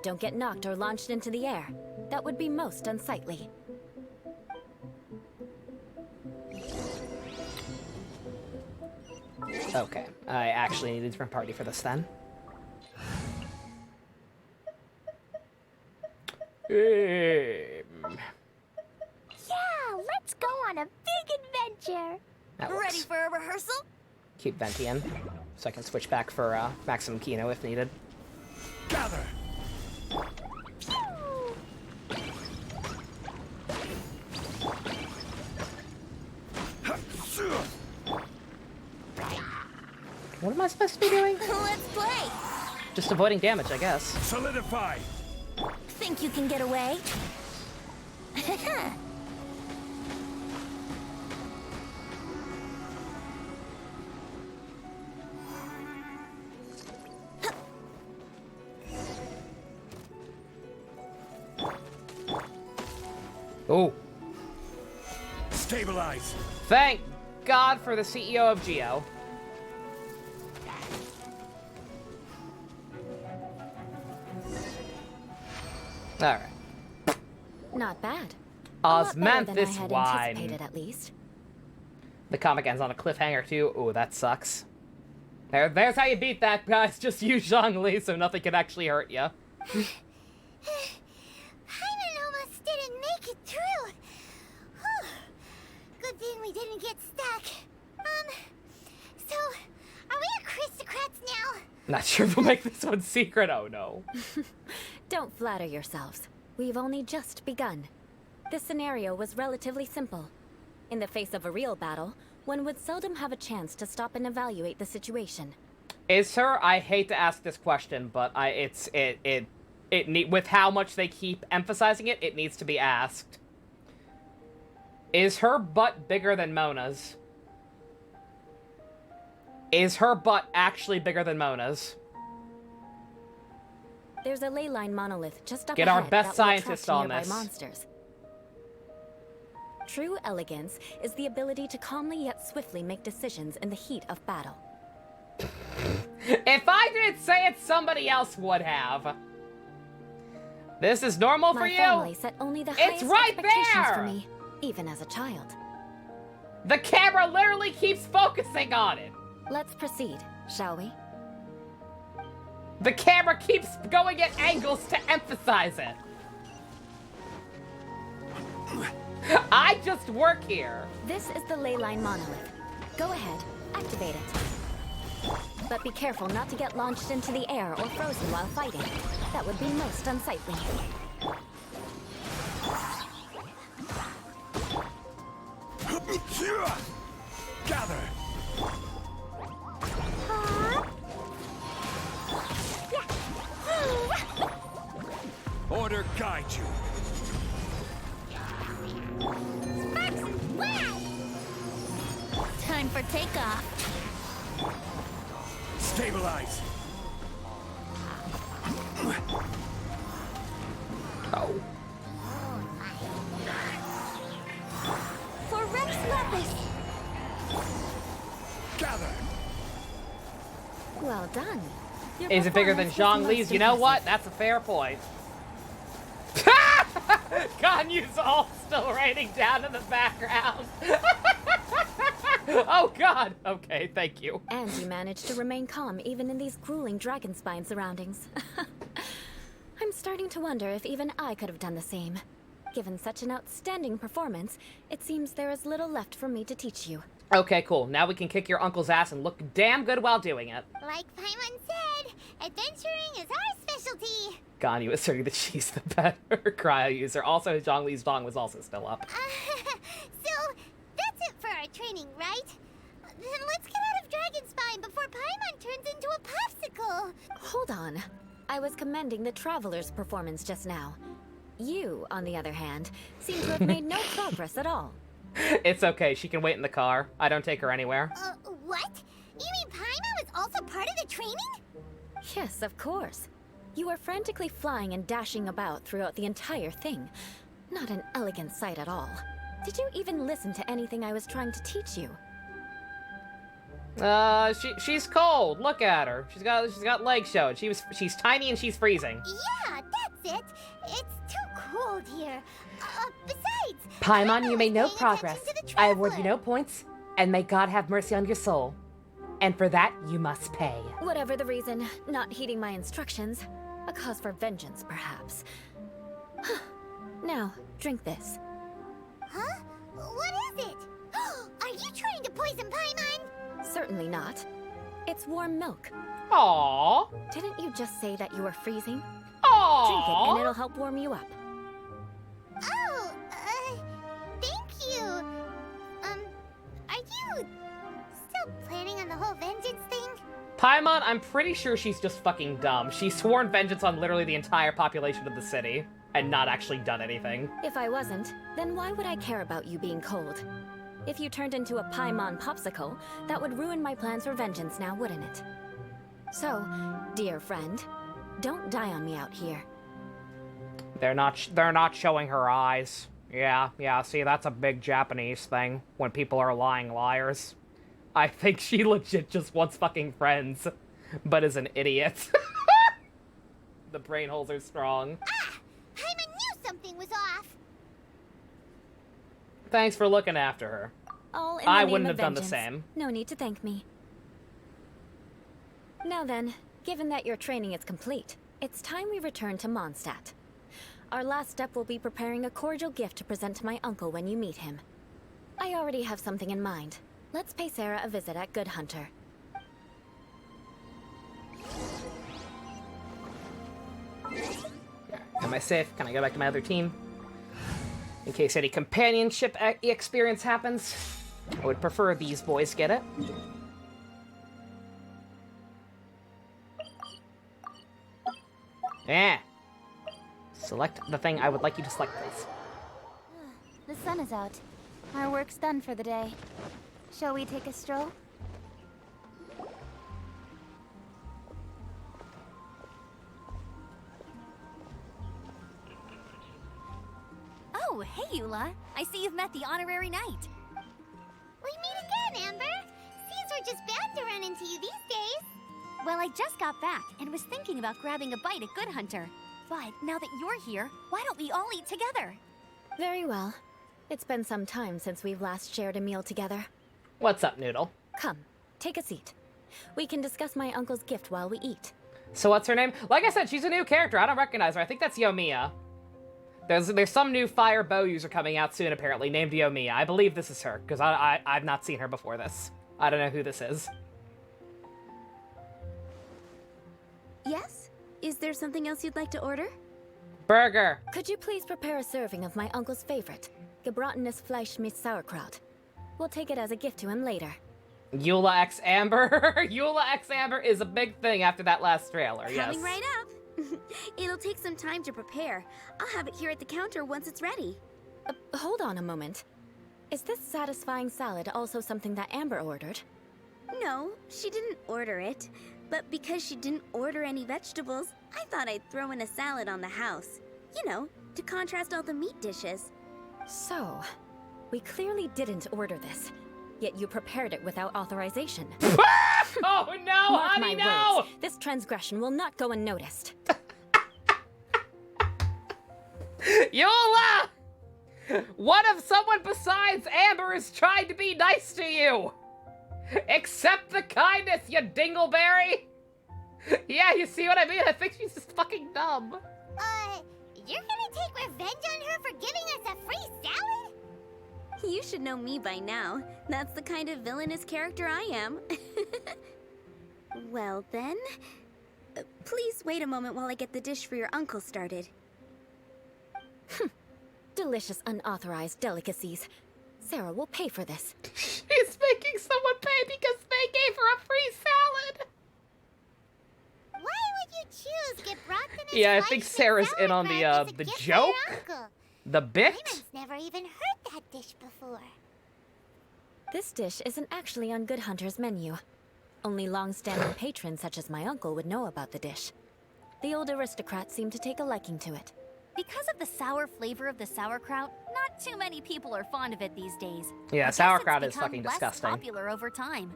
Don't get knocked or launched into the air. That would be most unsightly. Okay, I actually need a different party for this then. Yeah, let's go on a big adventure. That Ready works. for a rehearsal? Keep Venti in, so I can switch back for Maximum Kino if needed. Gather! What am I supposed to be doing? Let's play. Just avoiding damage, I guess. Solidify! Think you can get away? Oh, Stabilize! thank God for the CEO of Geo. Alright. Not bad. A lot better than I Osmanthus had wine. anticipated, at least. The comic ends on a cliffhanger too. Oh, that sucks. There's how you beat that, guys. Just use Zhongli so nothing can actually hurt you. Paimon almost didn't make it through. Whew. Good thing we didn't get stuck. So, are we aristocrats now? Not sure if we'll make this one secret. Oh no. Don't flatter yourselves. We've only just begun. This scenario was relatively simple. In the face of a real battle, one would seldom have a chance to stop and evaluate the situation. Is her? I hate to ask this question, but with how much they keep emphasizing it, it needs to be asked. Is her butt bigger than Mona's? Is her butt actually bigger than Mona's? There's a ley line monolith just up Get our ahead best that will attract scientist on nearby this. monsters. True elegance is the ability to calmly yet swiftly make decisions in the heat of battle. If I didn't say it, somebody else would have. This is normal for My you. family set only the highest right expectations there! for me, even as a child. The camera literally keeps focusing on it. Let's proceed, shall we? The camera keeps going at angles to emphasize it. I just work here. This is the ley line monolith. Go ahead, activate it. But be careful not to get launched into the air or frozen while fighting. That would be most unsightly. Gather! Order guide you. Sparks and flash! time for takeoff. Stabilize. Oh. For Rex Lapis. Gather. Well done. Your Is it bigger than performance was Zhongli's? most You know what? impressive. That's a fair point. Ganyu's all still raining down in the background. Oh god. Okay, thank you. And you managed to remain calm even in these grueling dragon spine surroundings. I'm starting to wonder if even I could have done the same. Given such an outstanding performance, it seems there is little left for me to teach you. Okay, cool. Now we can kick your uncle's ass and look damn good while doing it. Like Paimon said, adventuring is our specialty. Ganyu asserting that she's the better cryo user. Also, Zhongli's dong was also still up. So, that's it for our training, right? Then let's get out of Dragonspine before Paimon turns into a popsicle. Hold on. I was commending the Traveler's performance just now. You, on the other hand, seem to have made no progress at all. It's okay. She can wait in the car. I don't take her anywhere. What? You mean Paimon was also part of the training? Yes, of course. You were frantically flying and dashing about throughout the entire thing. Not an elegant sight at all. Did you even listen to anything I was trying to teach you? She's cold. Look at her. She's got legs showing. She's tiny and she's freezing. Yeah, that's it. It's too cold here. Besides, Paimon, you made no paying progress. attention to the I award you Traveler. no points, and may God have mercy on your soul. And for that, you must pay. Whatever the reason, not heeding my instructions. A cause for vengeance, perhaps. Now, drink this. Huh? What is it? Are you trying to poison Paimon? Certainly not. It's warm milk. Aww. Didn't you just say that you were freezing? Drink it and Aww. it'll help warm you up. Oh, thank you. Are you still planning on the whole vengeance thing? Paimon, I'm pretty sure she's just fucking dumb. She's sworn vengeance on literally the entire population of the city and not actually done anything. If I wasn't, then why would I care about you being cold? If you turned into a Paimon popsicle, that would ruin my plans for vengeance now, wouldn't it? So, dear friend, don't die on me out here. They're not showing her eyes. Yeah, see, that's a big Japanese thing when people are lying liars. I think she legit just wants fucking friends, but is an idiot. The brain holes are strong. Paimon knew something was off. Thanks for looking after her. All in the I name wouldn't of have done the vengeance. same. No need to thank me. Now then, given that your training is complete, it's time we return to Mondstadt. Our last step will be preparing a cordial gift to present to my uncle when you meet him. I already have something in mind. Let's pay Sarah a visit at Good Hunter. Am I safe? Can I go back to my other team? In case any companionship experience happens, I would prefer these boys get it. Yeah. Select the thing I would like you to select, please. The sun is out. Our work's done for the day. Shall we take a stroll? Oh, hey, Eula. I see you've met the honorary knight. We meet again, Amber. Seems we're just bound to run into you these days. Well, I just got back and was thinking about grabbing a bite at Good Hunter. But now that you're here, why don't we all eat together? Very well. It's been some time since we've last shared a meal together. What's up, Noodle? Come, take a seat. We can discuss my uncle's gift while we eat. So what's her name? Like I said, she's a new character. I don't recognize her. I think that's Yomiya. There's some new fire bow user coming out soon, apparently, named Yomiya. I believe this is her, because I've not seen her before this. I don't know who this is. Yes? Is there something else you'd like to order? Burger! Could you please prepare a serving of my uncle's favorite, gebratenes Fleisch mit Sauerkraut? We'll take it as a gift to him later. Eula X Amber. Eula X Amber is a big thing after that last trailer, yes. Coming right up. It'll take some time to prepare. I'll have it here at the counter once it's ready. Hold on a moment. Is this satisfying salad also something that Amber ordered? No, she didn't order it. But because she didn't order any vegetables, I thought I'd throw in a salad on the house. You know, to contrast all the meat dishes. So, we clearly didn't order this. Yet you prepared it without authorization. Oh no, Mark honey, my no! words, this transgression will not go unnoticed. Yola! What if someone besides Amber is trying to be nice to you? Accept the kindness, you dingleberry! Yeah, you see what I mean? I think she's just fucking dumb. You're gonna take revenge on her for giving us a free salad? You should know me by now. That's the kind of villainous character I am. Well then, please wait a moment while I get the dish for your uncle started. Delicious unauthorized delicacies. Sarah will pay for this. She's making someone pay because they gave her a free salad. Why would you choose Gebrathen's Yeah, I think Sarah's in on the joke. The bit? Raymond's never even heard that dish before. This dish isn't actually on Good Hunter's menu. Only long-standing patrons such as my uncle would know about the dish. The old aristocrat seemed to take a liking to it. Because of the sour flavor of the sauerkraut, not too many people are fond of it these days. Yeah, I guess sauerkraut it's is fucking become disgusting. less popular over time.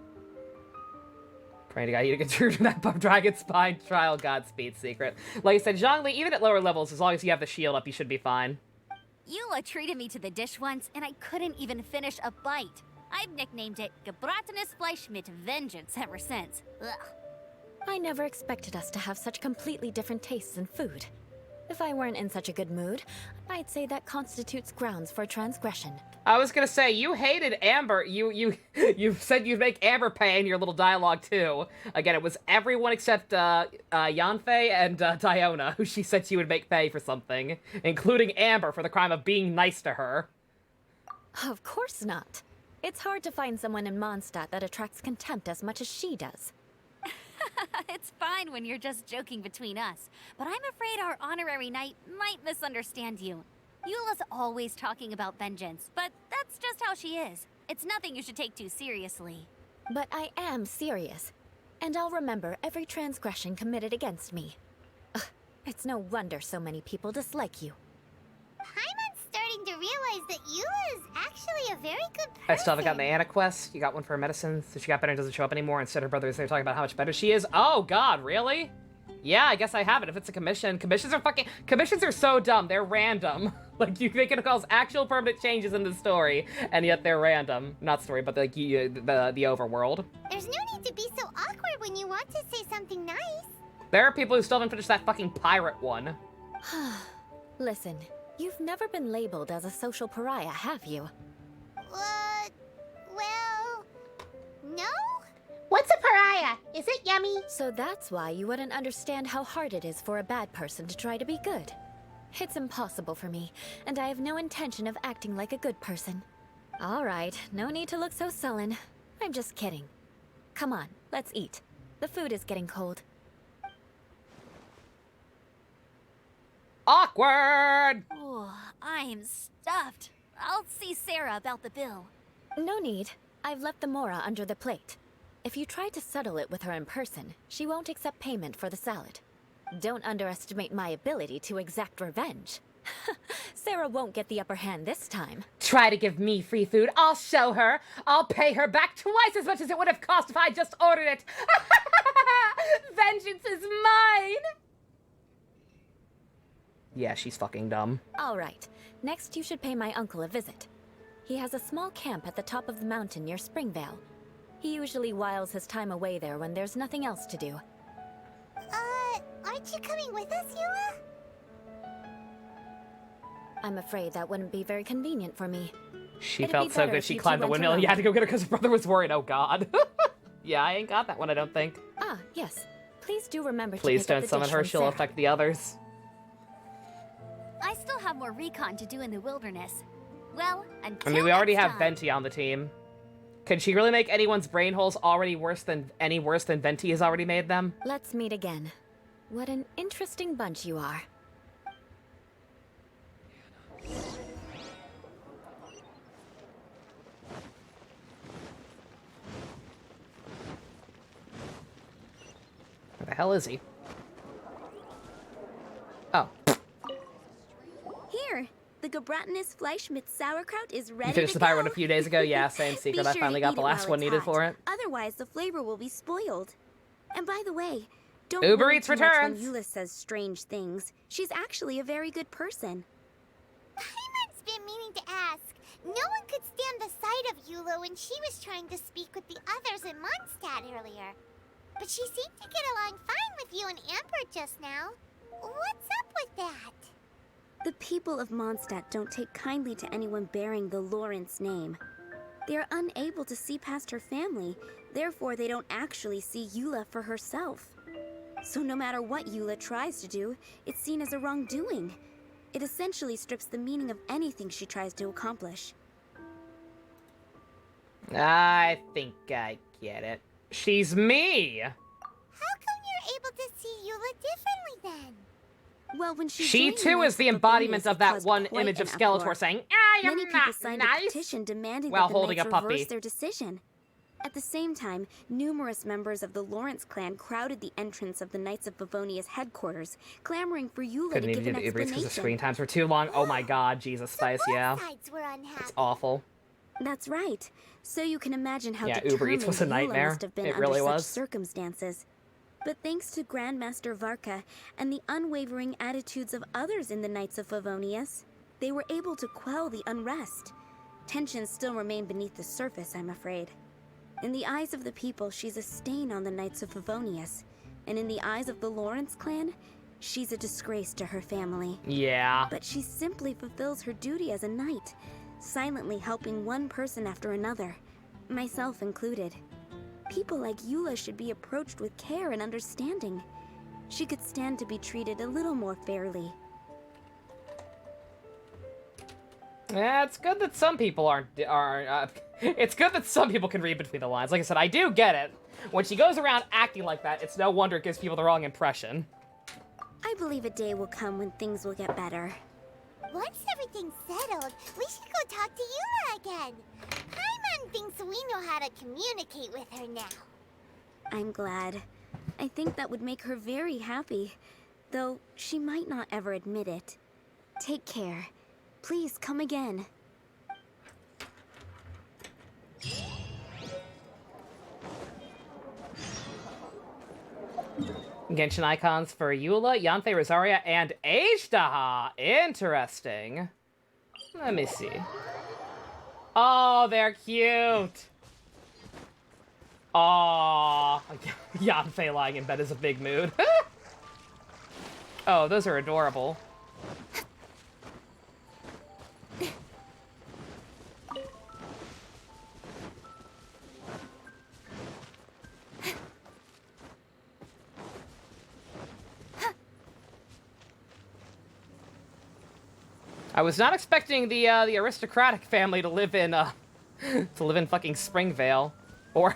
Praying to God you to get through to that Dragon Spine trial Godspeed secret. Like I said, Zhongli, even at lower levels, as long as you have the shield up, you should be fine. Eula treated me to the dish once, and I couldn't even finish a bite. I've nicknamed it Gebratenes Fleisch mit Vengeance ever since. Ugh. I never expected us to have such completely different tastes in food. If I weren't in such a good mood, I'd say that constitutes grounds for transgression. I was gonna say, you hated Amber. You said you'd make Amber pay in your little dialogue too. Again, it was everyone except Yanfei and Diona who she said she would make pay for something, including Amber for the crime of being nice to her. Of course not. It's hard to find someone in Mondstadt that attracts contempt as much as she does. It's fine when you're just joking between us, but I'm afraid our honorary knight might misunderstand you. Eula's always talking about vengeance, but that's just how she is. It's nothing you should take too seriously. But I am serious, and I'll remember every transgression committed against me. Ugh, it's no wonder so many people dislike you. Paimon's starting to realize that Eula is actually a very good person. I still haven't gotten the Anna quest. You got one for her medicine, so she got better and doesn't show up anymore. Instead, her brother is there talking about how much better she is. Oh God, really? Yeah, I guess I have it. If it's a commission, commissions are so dumb. They're random. Like you think it cause actual permanent changes in the story, and yet they're random. Not story, but like the overworld. There's no need to be so awkward when you want to say something nice. There are people who still haven't finished that fucking pirate one. Listen, you've never been labeled as a social pariah, have you? Well, no? What's a pariah? Is it yummy? So that's why you wouldn't understand how hard it is for a bad person to try to be good. It's impossible for me, and I have no intention of acting like a good person. All right, no need to look so sullen. I'm just kidding. Come on, let's eat. The food is getting cold. Awkward! Oh, I'm stuffed. I'll see Sarah about the bill. No need. I've left the mora under the plate. If you try to settle it with her in person, she won't accept payment for the salad. Don't underestimate my ability to exact revenge. Sarah won't get the upper hand this time. Try to give me free food. I'll show her. I'll pay her back twice as much as it would have cost if I just ordered it. Vengeance is mine. Yeah, she's fucking dumb. All right. Next, you should pay my uncle a visit. He has a small camp at the top of the mountain near Springvale. He usually whiles his time away there when there's nothing else to do. Aren't you coming with us, Eula? I'm afraid that wouldn't be very convenient for me. She It'd felt be so better good if she you two climbed the went windmill. alone. You had to go get her because her brother was worried. Oh God. Yeah, I ain't got that one, I don't think. Ah, yes. Please do remember Please to pick up don't the summon dish her, from she'll Sarah. affect the others. I still have more recon to do in the wilderness. Well, I until mean, we already next have time. Venti on the team. Can she really make anyone's brain holes already worse than Venti has already made them? Let's meet again. What an interesting bunch you are. The hell is he? Oh. Here, the Gebratinus Fleischmitz sauerkraut is ready You finished to the pie go. run a few days ago? Yeah, same Be secret. sure I finally to got eat the it last while one it's needed hot. for it. Otherwise, the flavor will be spoiled. And by the way, don't Uber worry Eats too much returns. when Eula says strange things. She's actually a very good person. Paimon's been meaning to ask. No one could stand the sight of Eula when she was trying to speak with the others in Mondstadt earlier. But she seemed to get along fine with you and Amber just now. What's up with that? The people of Mondstadt don't take kindly to anyone bearing the Lawrence name. They are unable to see past her family, therefore they don't actually see Eula for herself. So no matter what Eula tries to do, it's seen as a wrongdoing. It essentially strips the meaning of anything she tries to accomplish. I think I get it. She's me! How come you're able to see Eula differently then? Well, when she She joined too Knights is the of embodiment Favonius, of it that caused one quite image of an Skeletor uproar. saying, I am Many people not signed nice. a petition demanding while that the holding Knights a puppy. reverse their decision. At the same time, numerous members of the Lawrence clan crowded the entrance of the Knights of Favonius headquarters, clamoring for Eula Couldn't to even give do an the Uber Eats because the screen explanation. times were too long. Oh my god, Jesus Spice, Both yeah. sides were unhappy. It's awful. That's right. So you can imagine how Yeah, determined Uber Eats was a Eula nightmare. must have been It under really such was. circumstances. But thanks to Grandmaster Varka and the unwavering attitudes of others in the Knights of Favonius, they were able to quell the unrest. Tensions still remain beneath the surface, I'm afraid. In the eyes of the people, she's a stain on the Knights of Favonius. And in the eyes of the Lawrence clan, she's a disgrace to her family. Yeah. But she simply fulfills her duty as a knight, silently helping one person after another, myself included. People like Eula should be approached with care and understanding. She could stand to be treated a little more fairly. Yeah, it's good that some people it's good that some people can read between the lines. Like I said, I do get it. When she goes around acting like that, it's no wonder it gives people the wrong impression. I believe a day will come when things will get better. Once everything's settled, we should go talk to Eula again. Paimon thinks we know how to communicate with her now. I'm glad. I think that would make her very happy, though she might not ever admit it. Take care. Please come again. Genshin icons for Eula, Yanfei, Rosaria, and Azhdaha. Interesting. Let me see. Oh, they're cute. Aww. Yanfei lying in bed is a big mood. Oh, those are adorable. I was not expecting the aristocratic family to live in fucking Springvale, or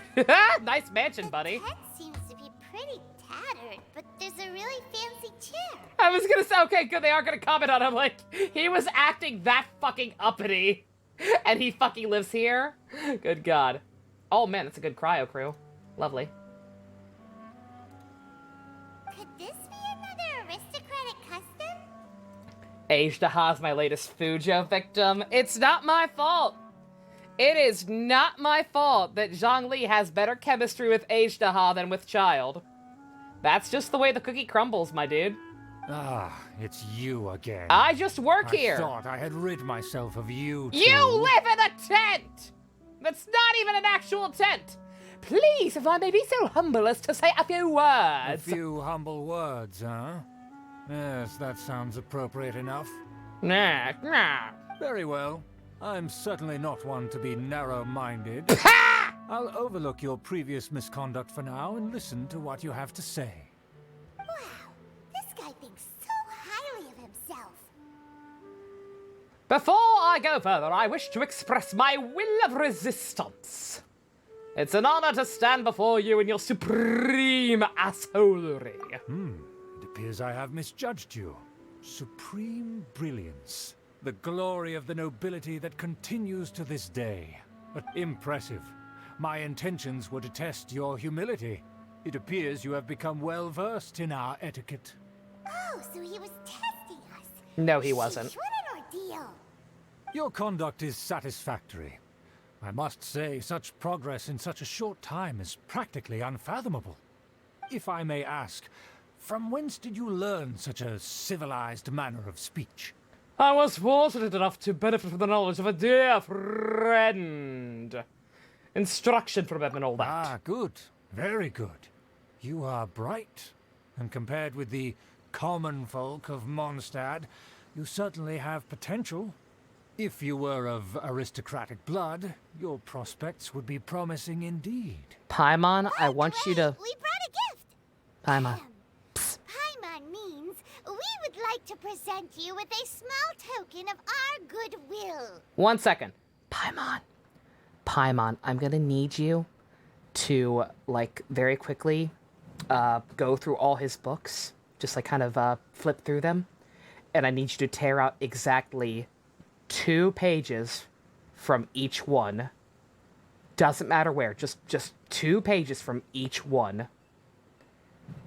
nice mansion, buddy. The tent seems to be pretty tattered, but there's a really fancy chair. I was gonna say, okay, good, they are gonna comment on him, like, he was acting that fucking uppity, and he fucking lives here? Good God. Oh man, that's a good cryo crew. Lovely. Could this be another aristocratic custom? Azhdaha's my latest Fujo victim. It's not my fault. It is not my fault that Zhongli has better chemistry with Azhdaha than with Child. That's just the way the cookie crumbles, my dude. Ah, it's you again. I just work here. I thought I had rid myself of you too. You live in a tent! That's not even an actual tent! Please, if I may be so humble as to say a few A words. few humble words, huh? Yes, that sounds appropriate enough. Nah. Very well. I'm certainly not one to be narrow-minded. I'll overlook your previous misconduct for now and listen to what you have to say. Wow, this guy thinks so highly of himself. Before I go further, I wish to express my will of resistance. It's an honor to stand before you in your supreme assholery. It appears I have misjudged you. Supreme brilliance. The glory of the nobility that continues to this day. Impressive. My intentions were to test your humility. It appears you have become well versed in our etiquette. Oh, so he was testing us. No, he wasn't. Sheesh, what an ordeal. Your conduct is satisfactory. I must say, such progress in such a short time is practically unfathomable. If I may ask, from whence did you learn such a civilized manner of speech? I was fortunate enough to benefit from the knowledge of a dear friend. Instruction from him and all that. Ah, good. Very good. You are bright, and compared with the common folk of Mondstadt, you certainly have potential. If you were of aristocratic blood, your prospects would be promising indeed. Paimon, I want you to... We brought a gift. Paimon. Paimon means we would like to present you with a small token of our goodwill. 1 second. Paimon, I'm gonna need you to, like, very quickly go through all his books. Just, like, kind of flip through them. And I need you to tear out exactly 2 pages from each one. Doesn't matter where, just 2 pages from each one.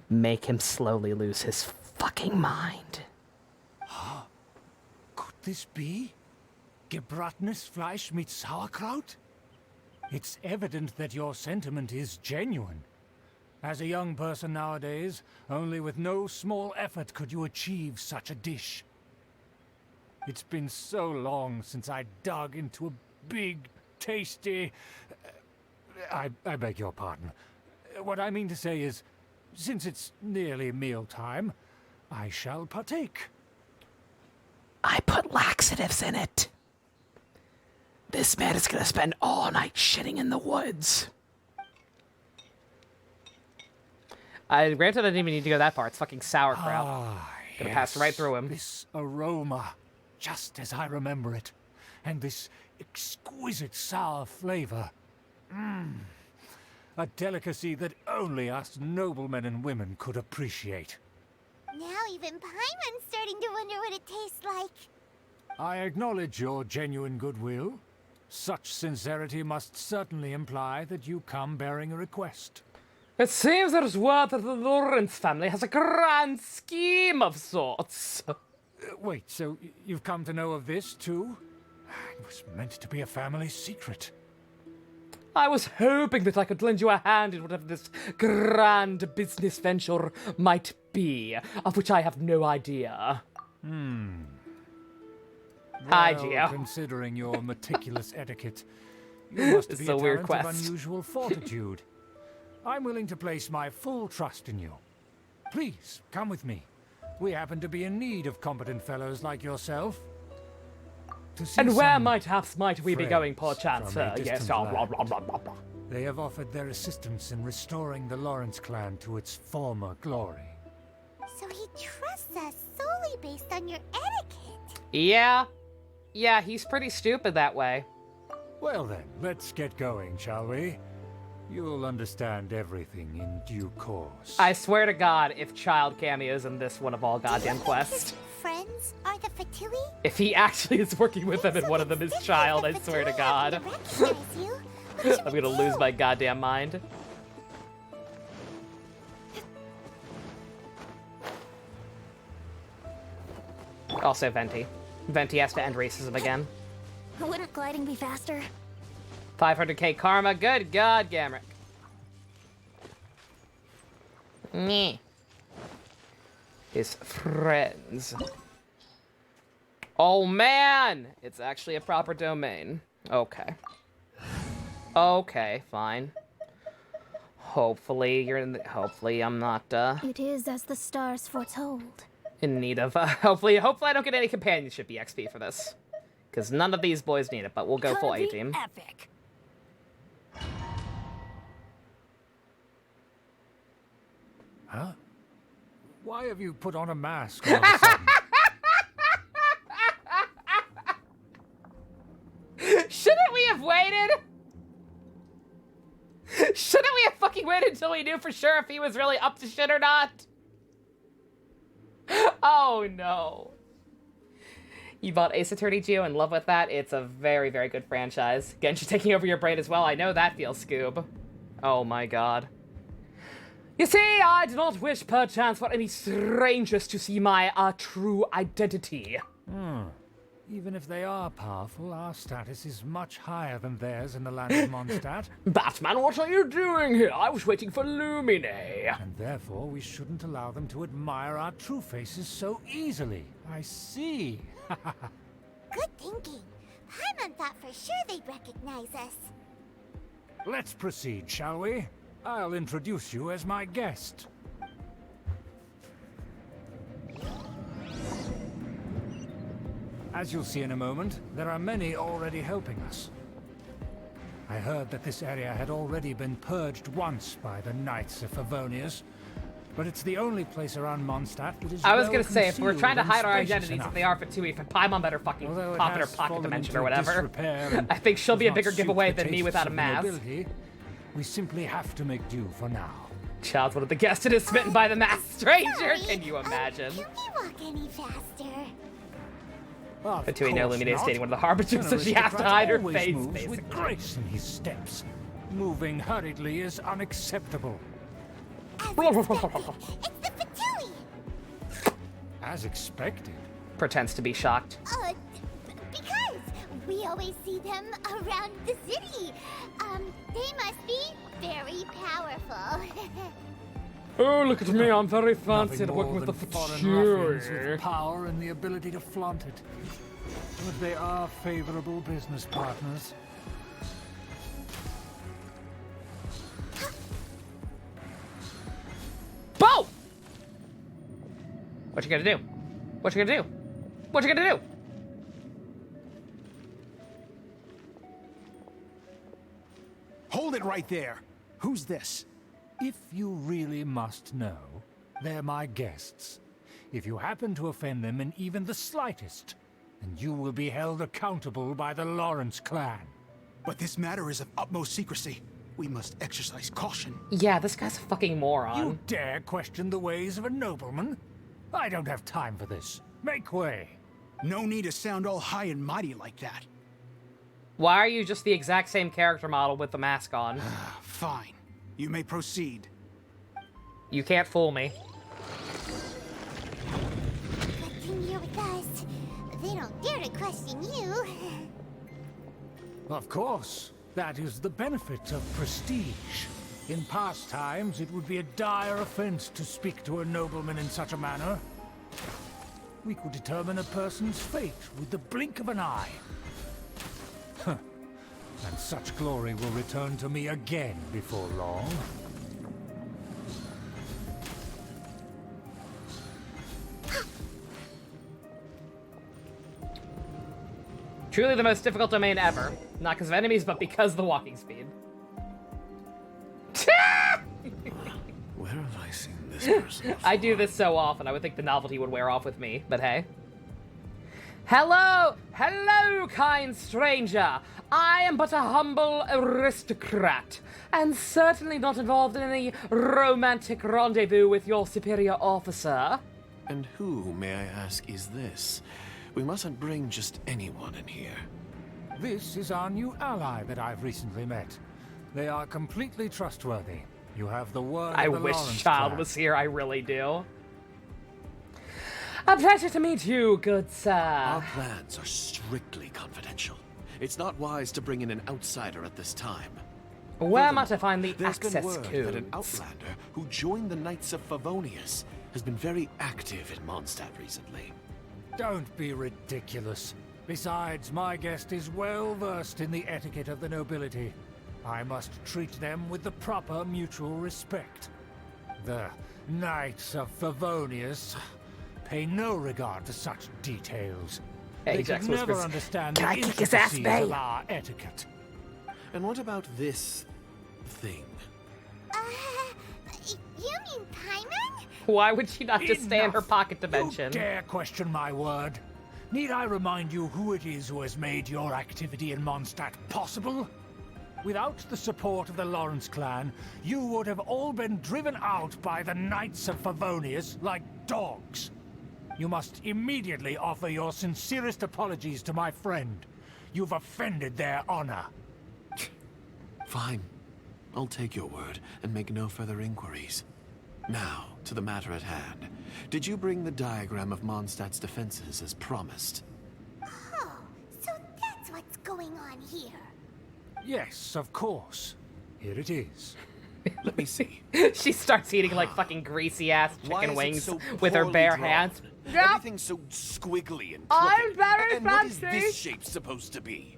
Make him slowly lose his fucking mind. Could this be? Gebratenes Fleisch mit Sauerkraut? It's evident that your sentiment is genuine. As a young person nowadays, only with no small effort could you achieve such a dish. It's been so long since I dug into a big, tasty... I beg your pardon. What I mean to say is, since it's nearly mealtime, I shall partake. I put laxatives in it. This man is gonna spend all night shitting in the woods. Granted, I didn't even need to go that far. It's fucking sauerkraut. Gonna Yes, pass right through him. This aroma, just as I remember it. And this exquisite sour flavor. A delicacy that only us noblemen and women could appreciate. Now even Paimon's starting to wonder what it tastes like. I acknowledge your genuine goodwill. Such sincerity must certainly imply that you come bearing a request. It seems there's word that the Lawrence family has a grand scheme of sorts. Wait, so you've come to know of this, too? It was meant to be a family secret. I was hoping that I could lend you a hand in whatever this grand business venture might be, of which I have no idea. Hi, Well, Gio. considering your meticulous etiquette, you must It's be a a weird talent of quest. unusual fortitude. I'm willing to place my full trust in you. Please, come with me. We happen to be in need of competent fellows like yourself. To see And where some might we be going, poor friends chance? from a Yes, distant blah, land. blah, blah, blah, blah. They have offered their assistance in restoring the Lawrence clan to its former glory. So he trusts us solely based on your etiquette. Yeah, he's pretty stupid that way. Well then, let's get going, shall we? You'll understand everything in due course. I swear to God, if Child cameos in this one of all goddamn quests, His friends are the Fatui? if he actually is working with them and one of them is Child, I swear to God, I'm gonna lose my goddamn mind. Also Venti. Venti has to end racism again. Wouldn't gliding be faster? 500k karma. Good God, Gamrick. Meh. His friends. Oh man! It's actually a proper domain. Okay. Okay, fine. Hopefully hopefully I'm not It is as the stars foretold. in need of hopefully I don't get any companionship EXP for this. Cause none of these boys need it, but we'll go full Gonna be A-team. Epic. Huh? Why have you put on a mask all of a sudden? Shouldn't we have waited? Shouldn't we have fucking waited until we knew for sure if he was really up to shit or not? Oh no. You bought Ace Attorney, Gio, in love with that? It's a very, very good franchise. Genshin taking over your brain as well. I know that feels, Scoob. Oh my god. You see, I do not wish perchance for any strangers to see my true identity. Even if they are powerful, our status is much higher than theirs in the land of Mondstadt. Batman, what are you doing here? I was waiting for Lumine. And therefore, we shouldn't allow them to admire our true faces so easily. I see. Good thinking. Paimon thought for sure they'd recognize us. Let's proceed, shall we? I'll introduce you as my guest. As you'll see in a moment, there are many already helping us. I heard that this area had already been purged once by the Knights of Favonius, but it's the only place around Mondstadt that is I was well gonna say, if we're concealed trying to and hide our spacious identities, enough. if they are for Tui, for Paimon better fucking Although it pop in her has pocket fallen dimension into or whatever. disrepair and I think she'll does be a not bigger suit giveaway the than me tastes without a of the mask. nobility, we simply have to make do for now. Child's one of the guests is smitten by the masked stranger. Sorry, Can you imagine? Can we walk any faster? Of But Tui, no, course Lumine is not. dating one of the harbingers, so An she has to aristocrat hide her always face, moves basically. with grace in his steps. Moving hurriedly is unacceptable. It's the Fatui! As expected. Pretends to be shocked. Because we always see them around the city. They must be very powerful. Oh, look at me, I'm very fancy Nothing at working more with the than foreign ruffians Fatui. with power and the ability to flaunt it. But they are favorable business partners. Boom! What you gonna do? What you gonna do? What you gonna do? Hold it right there. Who's this? If you really must know, they're my guests. If you happen to offend them in even the slightest, then you will be held accountable by the Lawrence clan. But this matter is of utmost secrecy. We must exercise caution. Yeah, this guy's a fucking moron. You dare question the ways of a nobleman? I don't have time for this. Make way. No need to sound all high and mighty like that. Why are you just the exact same character model with the mask on? Fine. You may proceed. You can't fool me. Good thing you're with us. They don't dare to question you. Of course. That is the benefit of prestige. In past times, it would be a dire offense to speak to a nobleman in such a manner. We could determine a person's fate with the blink of an eye. Huh. And such glory will return to me again before long. Truly the most difficult domain ever. Not because of enemies, but because of the walking speed. Where have I seen this person? I do this so often, I would think the novelty would wear off with me, but hey. Hello! Hello, kind stranger! I am but a humble aristocrat, and certainly not involved in any romantic rendezvous with your superior officer. And who, may I ask, is this? We mustn't bring just anyone in here. This is our new ally that I've recently met. They are completely trustworthy. You have the word I of the wish Lawrence Child clan. was here, I really do. A pleasure to meet you, good sir. Our plans are strictly confidential. It's not wise to bring in an outsider at this time. Where might I find the There's been access word codes? that an outlander who joined the Knights of Favonius has been very active in Mondstadt recently. Don't be ridiculous. Besides, my guest is well versed in the etiquette of the nobility. I must treat them with the proper mutual respect. The Knights of Favonius pay no regard to such details. Hey, They Jax could never whispers, understand "Can the I kick his ass, intricacies bae?" of our etiquette. And what about this thing? You mean Paimon? Why would she not just stay in her Enough. pocket dimension? You dare question my word? Need I remind you who it is who has made your activity in Mondstadt possible? Without the support of the Lawrence clan, you would have all been driven out by the Knights of Favonius like dogs. You must immediately offer your sincerest apologies to my friend. You've offended their honor. Fine. I'll take your word and make no further inquiries. Now, to the matter at hand. Did you bring the diagram of Mondstadt's defenses as promised? Oh, so that's what's going on here. Yes, of course. Here it is. Let me see. She starts eating like fucking greasy ass Why chicken is it wings so with her poorly bare drawn? hands. Everything's so squiggly and crooked. I'm very and what is fancy. this shape supposed to be?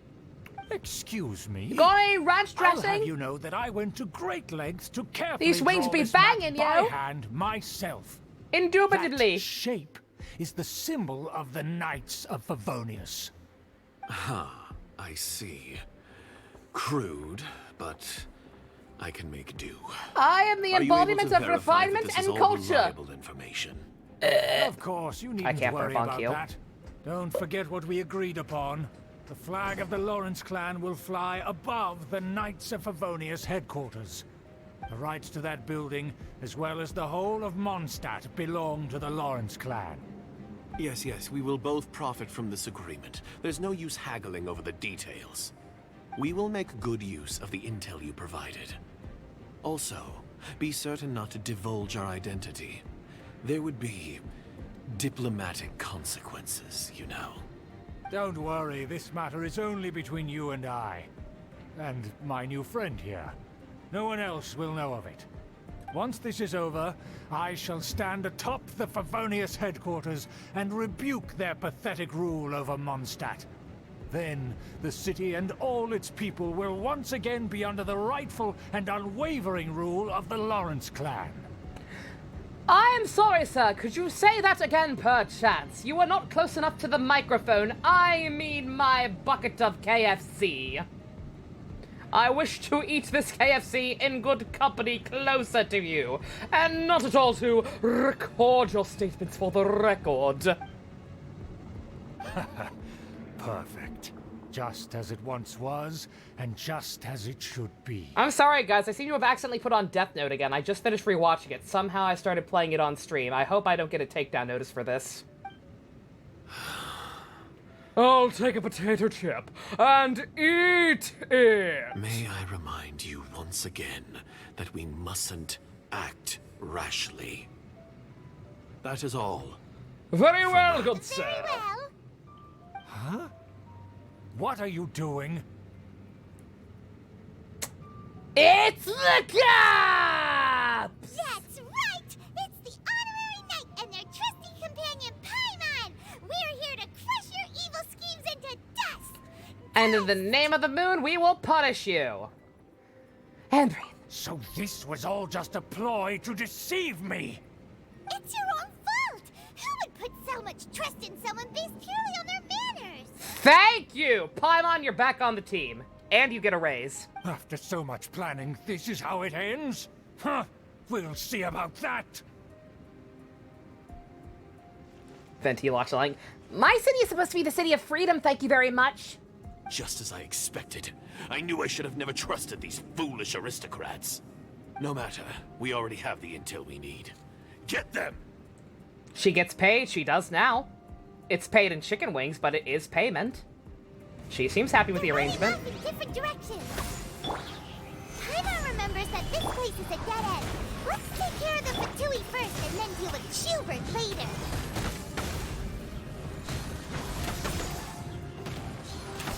Excuse me. Going ranch I'll have dressing? you know that I went to great lengths to carefully These wings draw be this map banging, by yo. hand myself. Indubitably. That shape is the symbol of the Knights of Favonius. I see. Crude, but I can make do. I am the Are you able embodiment to of verify that refinement this and is all culture. reliable information? Of course, you needn't can't worry funk about you. that. Don't forget what we agreed upon. The flag of the Lawrence clan will fly above the Knights of Favonius headquarters. The rights to that building, as well as the whole of Mondstadt, belong to the Lawrence clan. Yes, we will both profit from this agreement. There's no use haggling over the details. We will make good use of the intel you provided. Also, be certain not to divulge our identity. There would be diplomatic consequences, you know. Don't worry, this matter is only between you and I. And my new friend here. No one else will know of it. Once this is over, I shall stand atop the Favonius headquarters and rebuke their pathetic rule over Mondstadt. Then, the city and all its people will once again be under the rightful and unwavering rule of the Lawrence clan. I am sorry, sir. Could you say that again, perchance? You are not close enough to the microphone. I mean my bucket of KFC. I wish to eat this KFC in good company closer to you, and not at all to record your statements for the record. Perfect. Just as it once was, and just as it should be. I'm sorry, guys. I seem to have accidentally put on Death Note again. I just finished rewatching it. Somehow I started playing it on stream. I hope I don't get a takedown notice for this. I'll take a potato chip and eat it! May I remind you once again that we mustn't act rashly. That is all. Very well, good sir. Very well. Huh? What are you doing? It's the cops! That's right! It's the Honorary Knight and their trusty companion, Paimon! We're here to crush your evil schemes into dust! And in the name of the moon, we will punish you. And breathe. So this was all just a ploy to deceive me! It's your own fault! Who would put so much trust in someone based purely on their manners? Thank you! Paimon, you're back on the team. And you get a raise. After so much planning, this is how it ends? Huh? We'll see about that! Venti like, my city is supposed to be the city of freedom, thank you very much. Just as I expected. I knew I should have never trusted these foolish aristocrats. No matter, we already have the intel we need. Get them! She gets paid, she does now. It's paid in chicken wings, but it is payment. She seems happy with the arrangement. They're running off in different directions. Paimon remembers that this place is a dead end. Let's take care of the Fatui first and then deal with Schubert later.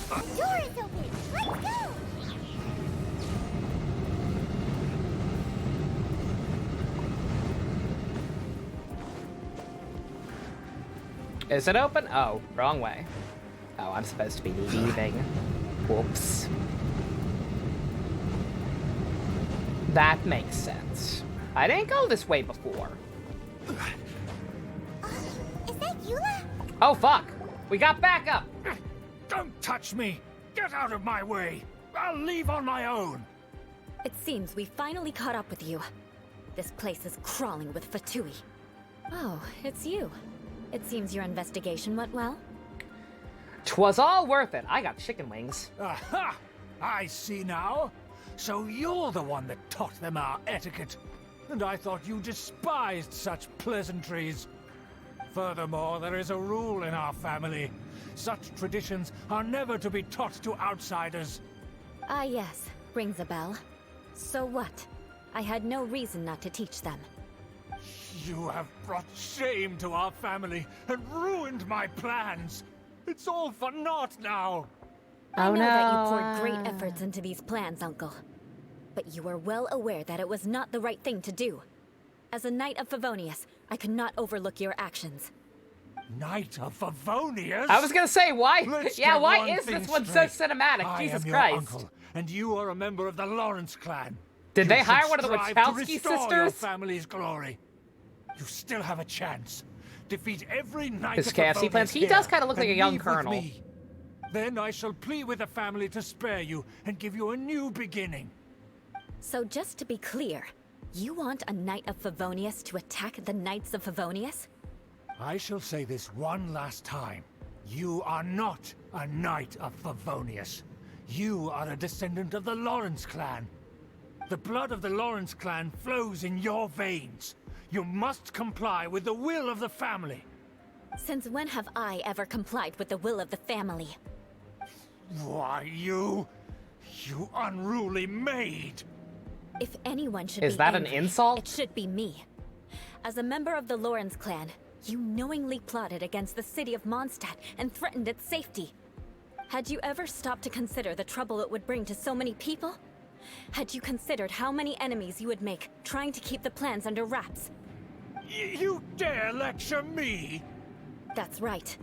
The door is open. Let's go! Is it open? Oh, wrong way. Oh, I'm supposed to be leaving. Whoops. That makes sense. I didn't go this way before. Is that Eula? Oh, fuck. We got backup. Don't touch me! Get out of my way! I'll leave on my own! It seems we finally caught up with you. This place is crawling with Fatui. Oh, it's you. It seems your investigation went well. 'Twas all worth it. I got chicken wings. Aha! I see now. So you're the one that taught them our etiquette. And I thought you despised such pleasantries. Furthermore, there is a rule in our family. Such traditions are never to be taught to outsiders. Ah, yes. Rings a bell. So what? I had no reason not to teach them. You have brought shame to our family and ruined my plans. It's all for naught now. I know that you poured great efforts into these plans, Uncle. But you are well aware that it was not the right thing to do. As a Knight of Favonius, I cannot overlook your actions. Knight of Favonius? I was gonna say, why? Let's Yeah, get why one is thing this one so straight. cinematic? I Jesus am Christ. your uncle, and you are a member of the Lawrence clan. Did they You hire should one of the strive to Wachowski restore your sisters? family's glory. You still have a chance. Defeat every Knight His of KFC Favonius plans. He here, does kind of look like and a young leave with colonel. me. Then I shall plead with the family to spare you and give you a new beginning. So just to be clear, you want a Knight of Favonius to attack the Knights of Favonius? I shall say this one last time. You are not a Knight of Favonius. You are a descendant of the Lawrence clan. The blood of the Lawrence clan flows in your veins. You must comply with the will of the family. Since when have I ever complied with the will of the family? Why, you unruly maid! If anyone should Is be that an angry, insult? it should be me. As a member of the Lawrence clan, you knowingly plotted against the city of Mondstadt and threatened its safety. Had you ever stopped to consider the trouble it would bring to so many people? Had you considered how many enemies you would make trying to keep the plans under wraps? You dare lecture me? That's right.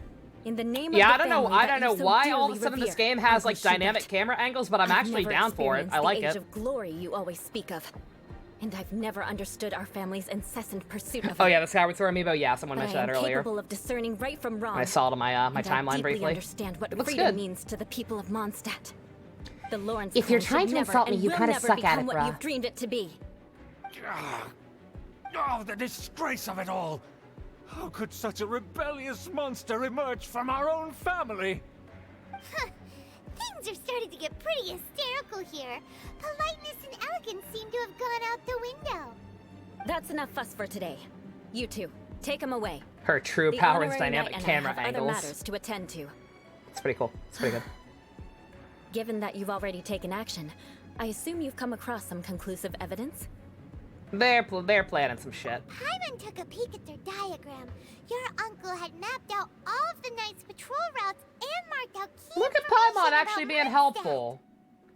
In the name Yeah, of I the don't know. family I that don't you know so why all of dearly a sudden this revere, game has Uncle like dynamic Schubert. camera angles, but I'm I've actually never down for it. I experienced like the age it. of glory you always speak of. And I've never understood our family's incessant pursuit of Oh it. yeah, the Skyward Sword amiibo. Yeah, someone But mentioned I am that earlier. capable of discerning right from wrong. I saw it on my my and I timeline deeply briefly. understand what It looks freedom good. means to the people of Mondstadt. The Lawrence If you're clan trying should to never insult me, and you will kinda never suck at become it, what bruh. you've dreamed it to be. Oh, the disgrace of it all! How could such a rebellious monster emerge from our own family? Things are starting to get pretty hysterical here. Politeness and elegance seem to have gone out the window. That's enough fuss for today. You two, take him away. Her true The power is honorary dynamic knight and camera I have angles. other matters to attend to. It's pretty cool. It's pretty good. Given that you've already taken action, I assume you've come across some conclusive evidence? They're planning some shit. Paimon took a peek at their diagram. Your uncle had mapped out all of the Knight's patrol routes and marked out key Look at information Paimon about actually being Mondstadt. helpful.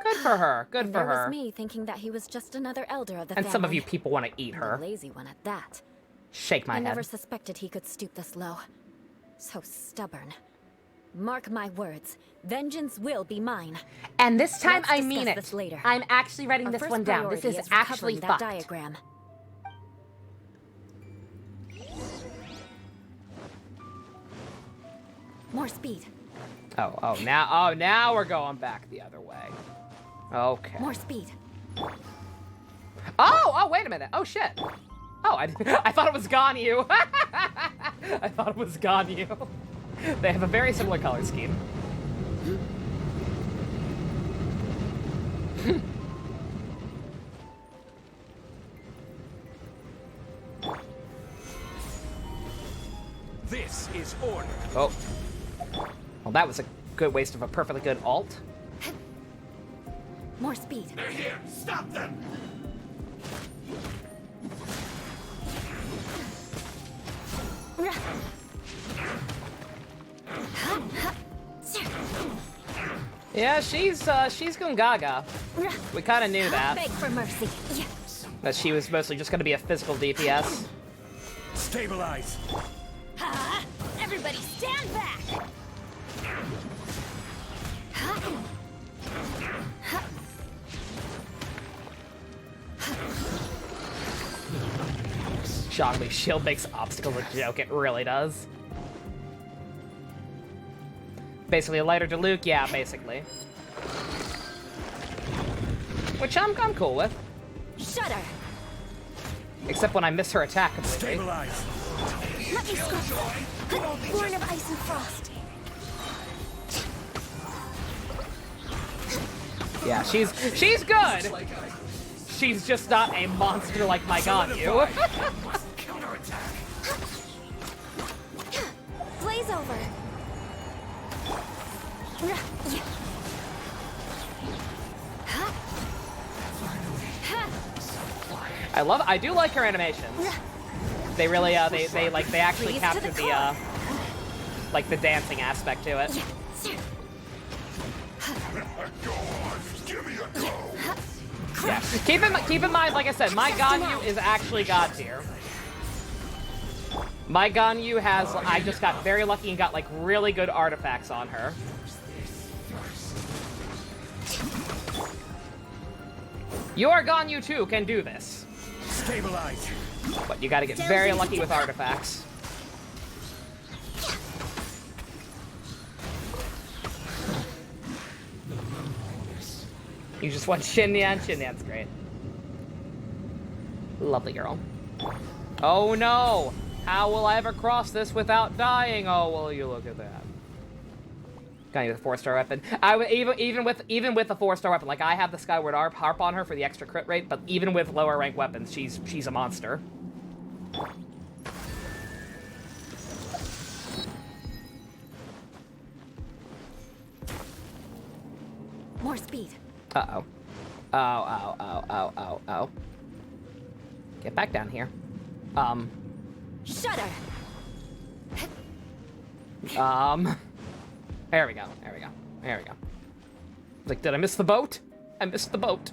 Good for her. Good And for there her. was me thinking that he was just another elder of the And family. some of you people want to eat And her. a lazy one at that. Shake my I never head. suspected he could stoop this low. So stubborn. Mark my words, vengeance will be mine. And this time Let's I mean discuss it. this later. I'm actually writing Our this first one down. This priority is actually recovering that fucked. diagram. More speed. Now we're going back the other way. Okay. More speed. Oh, wait a minute. Oh, shit. Oh, I thought it was Ganyu. I thought it was Ganyu. They have a very similar color scheme. This is order. Oh. Well, that was a good waste of a perfectly good alt. More speed. They're here! Stop them! Yeah, she's going gaga. We kind of knew that. Beg for mercy. That she was mostly just going to be a physical DPS. Stabilize! Everybody stand back! Zhongli shield makes obstacles a joke, it really does. Basically a lighter Diluc, yeah, basically. Which I'm cool with. Shudder. Except when I miss her attack completely. Stabilize! Let me scope. Born of ice and frost. Yeah, she's good. She's just not a monster like my Ganyu. Counterattack! Blaze over. I do like her animations. They really, they actually Freeze to captured the the, like the dancing aspect to it. Yeah. Keep in mind, like I said, my Ganyu is actually god tier. My Ganyu has, I just got very lucky and got like really good artifacts on her. Your Ganyu too can do this. Stabilize. But you gotta get very lucky with artifacts. You just want Xinyan. Xinyan's great. Lovely girl. Oh no! How will I ever cross this without dying? Oh, well, you look at that. Gonna use a 4-star weapon. I would even with a 4-star weapon, like I have the Skyward Harp on her for the extra crit rate, but even with lower rank weapons, she's a monster. More speed. Uh-oh. Oh. Get back down here. Shudder. There we go. Like, did I miss the boat? I missed the boat.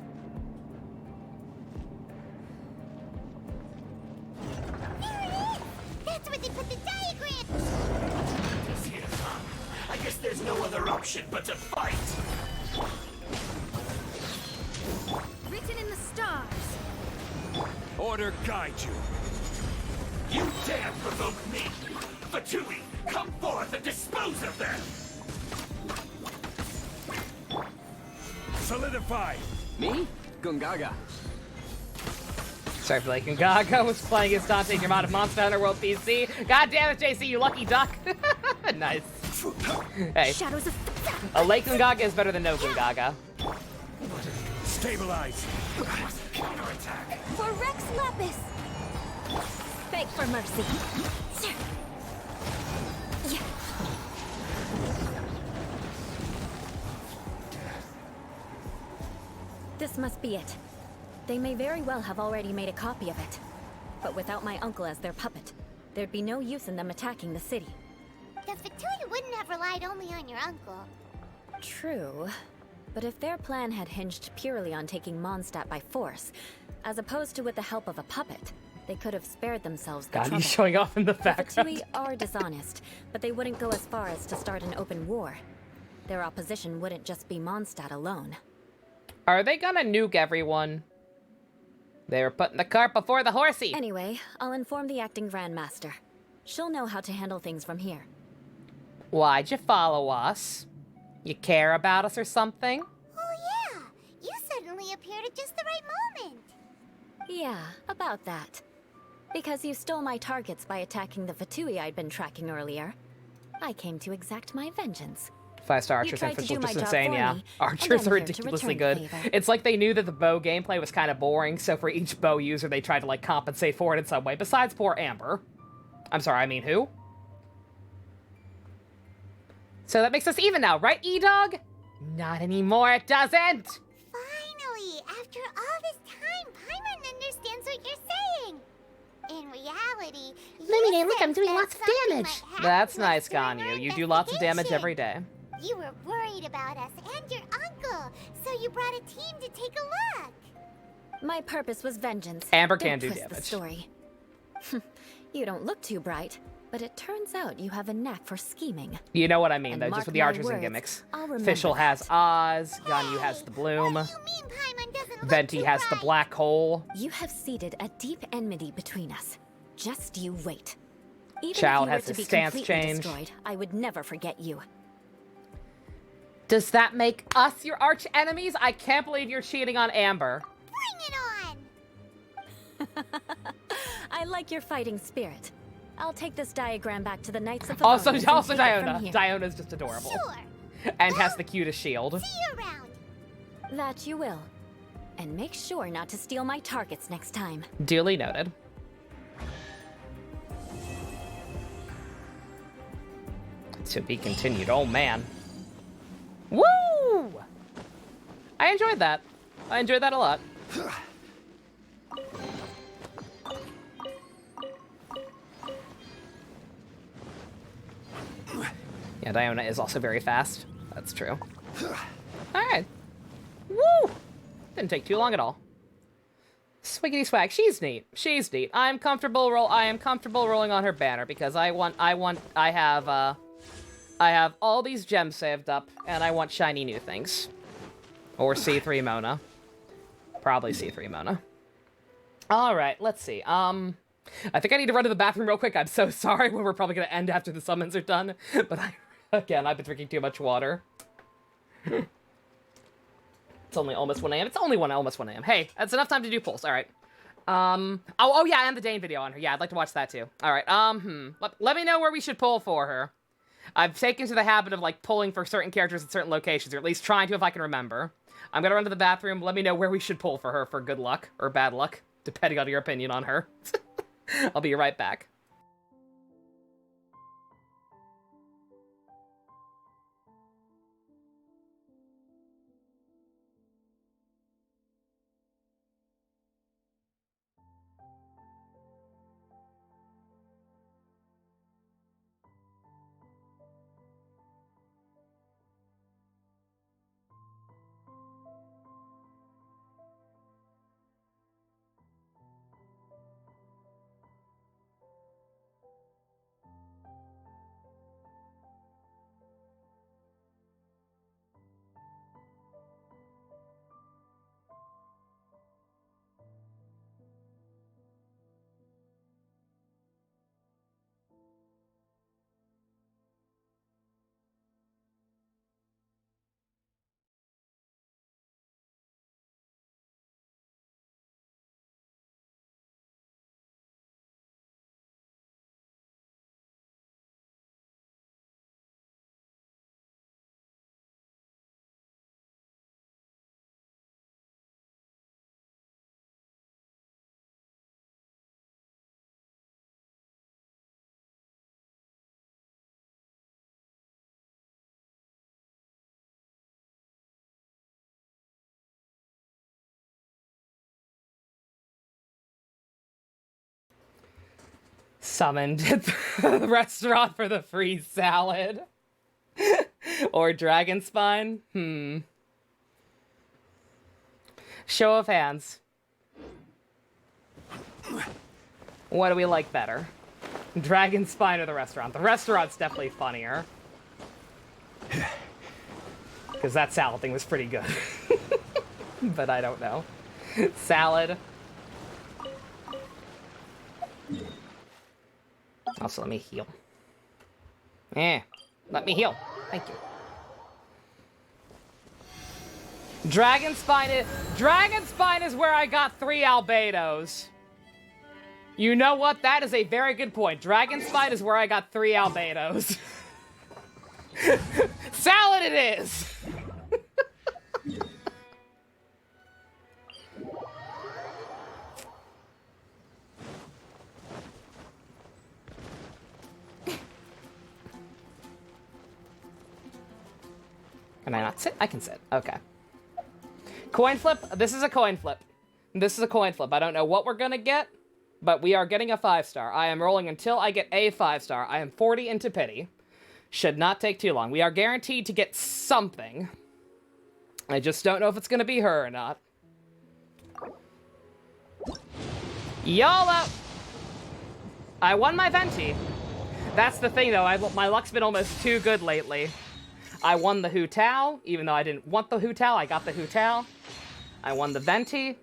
That's where they put the diagram! I guess there's no other option but to fight. Written in the stars. Order guide you. You dare provoke me! Fatui, come forth and dispose of them! Solidify. Me? Gungaga. Sorry for like Gungaga was playing against Dante in your mod of Monster Hunter World PC. God damn it, JC, you lucky duck. Nice. Hey, Shadows of a Lake Gungaga is better than no Gungaga. Stabilize. Counterattack. For Rex Lapis. beg for mercy. This must be it. They may very well have already made a copy of it. But without my uncle as their puppet, there'd be no use in them attacking the city. The Fatui wouldn't have relied only on your uncle. True. But if their plan had hinged purely on taking Mondstadt by force, as opposed to with the help of a puppet, they could have spared themselves the God, trouble. he's showing off in the background. The Fatui are dishonest, but they wouldn't go as far as to start an open war. Their opposition wouldn't just be Mondstadt alone. Are they gonna nuke everyone? They were putting the cart before the horsey. Anyway, I'll inform the acting Grandmaster. She'll know how to handle things from here. Why'd you follow us? You care about us or something? Oh yeah, you suddenly appeared at just the right moment. Yeah, about that. Because you stole my targets by attacking the Fatui I'd been tracking earlier. I came to exact my vengeance. 5-star You archers tried and to fish do look just my job insane, for yeah. me, Archers and are I'm here to ridiculously return good. the favor. It's like they knew that the bow gameplay was kind of boring, so for each bow user they tried to like compensate for it in some way, besides poor Amber. I'm sorry, I mean who? So that makes us even now, right, E-Dog? Not anymore, it doesn't! Finally, after all this time, Paimon understands what you're saying. In reality, Lumine, look, I'm doing lots of damage. That's nice, Ganyu. You do lots of damage every day. You were worried about us and your uncle, so you brought a team to take a look. My purpose was vengeance. Amber Don't can do twist the damage. story. You don't look too bright, but it turns out you have a knack for scheming. You know what I mean, And though, mark just with the my archers and words, gimmicks. I'll remember Fischl has Oz, Ganyu has the Bloom, What do you mean Paimon doesn't look Venti too has the bright? black hole. You have seeded a deep enmity between us. Just you wait. Even Child if you has were to his be stance completely changed. destroyed, I would never forget you. Does that make us your arch enemies? I can't believe you're cheating on Amber. Bring it on! I like your fighting spirit. I'll take this diagram back to the Knights of Also Favonius and take it from Diona. here. Diona's just adorable. Sure. And has the cutest shield. See you around. That you will. And make sure not to steal my targets next time. Duly noted. To be continued. Oh, man. Woo! I enjoyed that. I enjoyed that a lot. Yeah, Diona is also very fast. That's true. Alright. Woo! Didn't take too long at all. Swiggity swag. She's neat. She's neat. I am comfortable rolling on her banner because I have all these gems saved up and I want shiny new things. Or C3 Mona. Probably C3 Mona. Alright, let's see. I think I need to run to the bathroom real quick. I'm so sorry. We're probably gonna end after the summons are done. But again, I've been drinking too much water. It's only almost 1 a.m. It's only almost 1 a.m. Hey, that's enough time to do polls. All right. Oh yeah, and the Dane video on her. Yeah, I'd like to watch that too. All right. Let me know where we should pull for her. I've taken to the habit of like pulling for certain characters at certain locations, or at least trying to if I can remember. I'm gonna run to the bathroom. Let me know where we should pull for her for good luck or bad luck, depending on your opinion on her. I'll be right back. Summoned at the restaurant for the free salad. Or dragon spine? Show of hands. What do we like better? Dragon spine or the restaurant? The restaurant's definitely funnier. Because that salad thing was pretty good. But I don't know. Salad. Also, let me heal. Let me heal. Thank you. Dragon spine is where I got 3 albedos. You know what? That is a very good point. Dragon spine is where I got 3 albedos. Salad it is! Can I not sit? I can sit. Okay. Coin flip? This is a coin flip. This is a coin flip. I don't know what we're gonna get, but we are getting a 5-star. I am rolling until I get a 5-star. I am 40 into pity. Should not take too long. We are guaranteed to get something. I just don't know if it's gonna be her or not. YOLO! I won my Venti. That's the thing, though. My luck's been almost too good lately. I won the Hu Tao, even though I didn't want the Hu Tao. I got the Hu Tao. I won the Venti.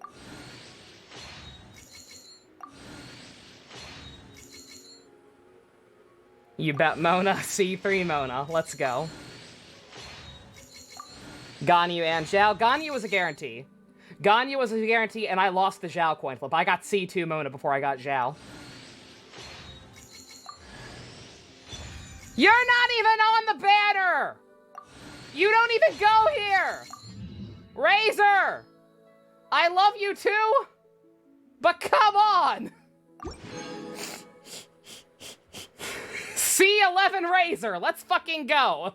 You bet Mona. C3 Mona. Let's go. Ganyu and Zhao. Ganyu was a guarantee. Ganyu was a guarantee, and I lost the Zhao coin flip. I got C2 Mona before I got Zhao. You're not even on the banner! You don't even go here! Razor! I love you too, but come on! C11 Razor, let's fucking go!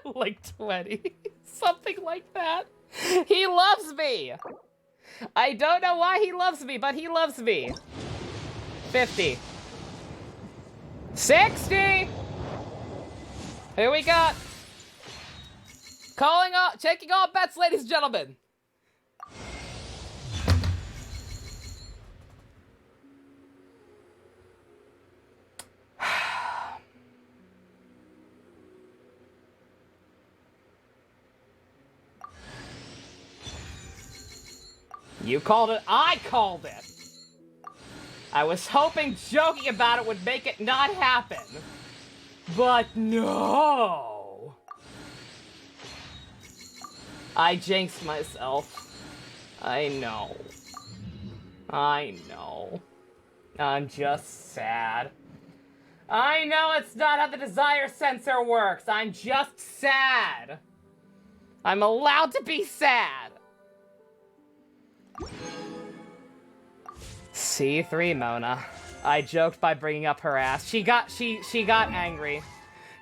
Like 20. Something like that. He loves me! I don't know why he loves me, but he loves me. 50. 60! Here we got. Taking all bets, ladies and gentlemen. You called it, I called it. I was hoping joking about it would make it not happen. But no. I jinxed myself. I know. I know. I'm just sad. I know it's not how the desire sensor works. I'm just sad. I'm allowed to be sad. C3 Mona. I joked by bringing up her ass. She got angry.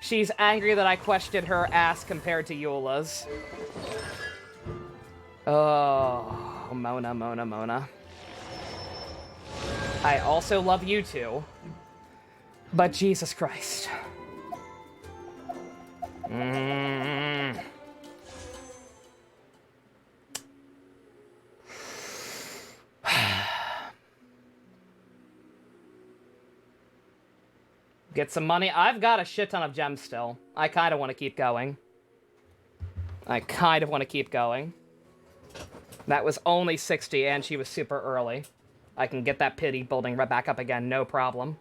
She's angry that I questioned her ass compared to Eula's. Oh, Mona, Mona, Mona. I also love you too. But Jesus Christ. Get some money. I've got a shit ton of gems still. I kind of want to keep going. That was only 60 and she was super early. I can get that pity building right back up again, no problem.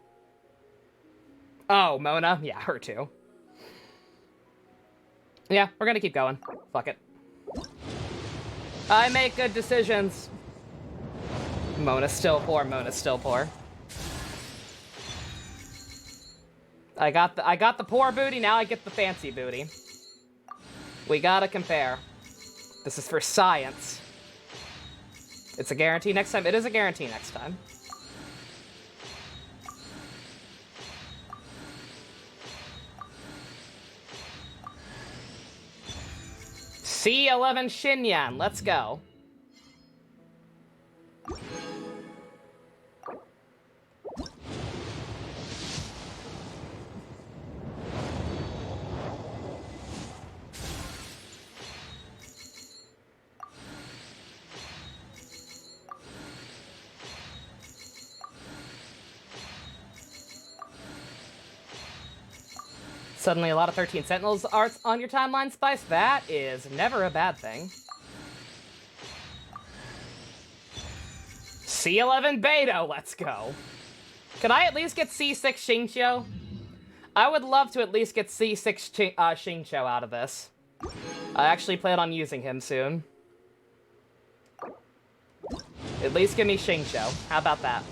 Oh, Mona? Yeah, her too. Yeah, we're gonna keep going. Fuck it. I make good decisions. Mona's still poor, Mona's still poor. I got the poor booty, now I get the fancy booty. We gotta compare. This is for science. It's a guarantee next time. It is a guarantee next time. C11 Xinyan, let's go. Suddenly a lot of 13 Sentinels arts on your timeline, Spice. That is never a bad thing. C11 Beidou, let's go. Could I at least get C6 Xingqiu? I would love to at least get C6 Xingqiu out of this. I actually plan on using him soon. At least give me Xingqiu. How about that?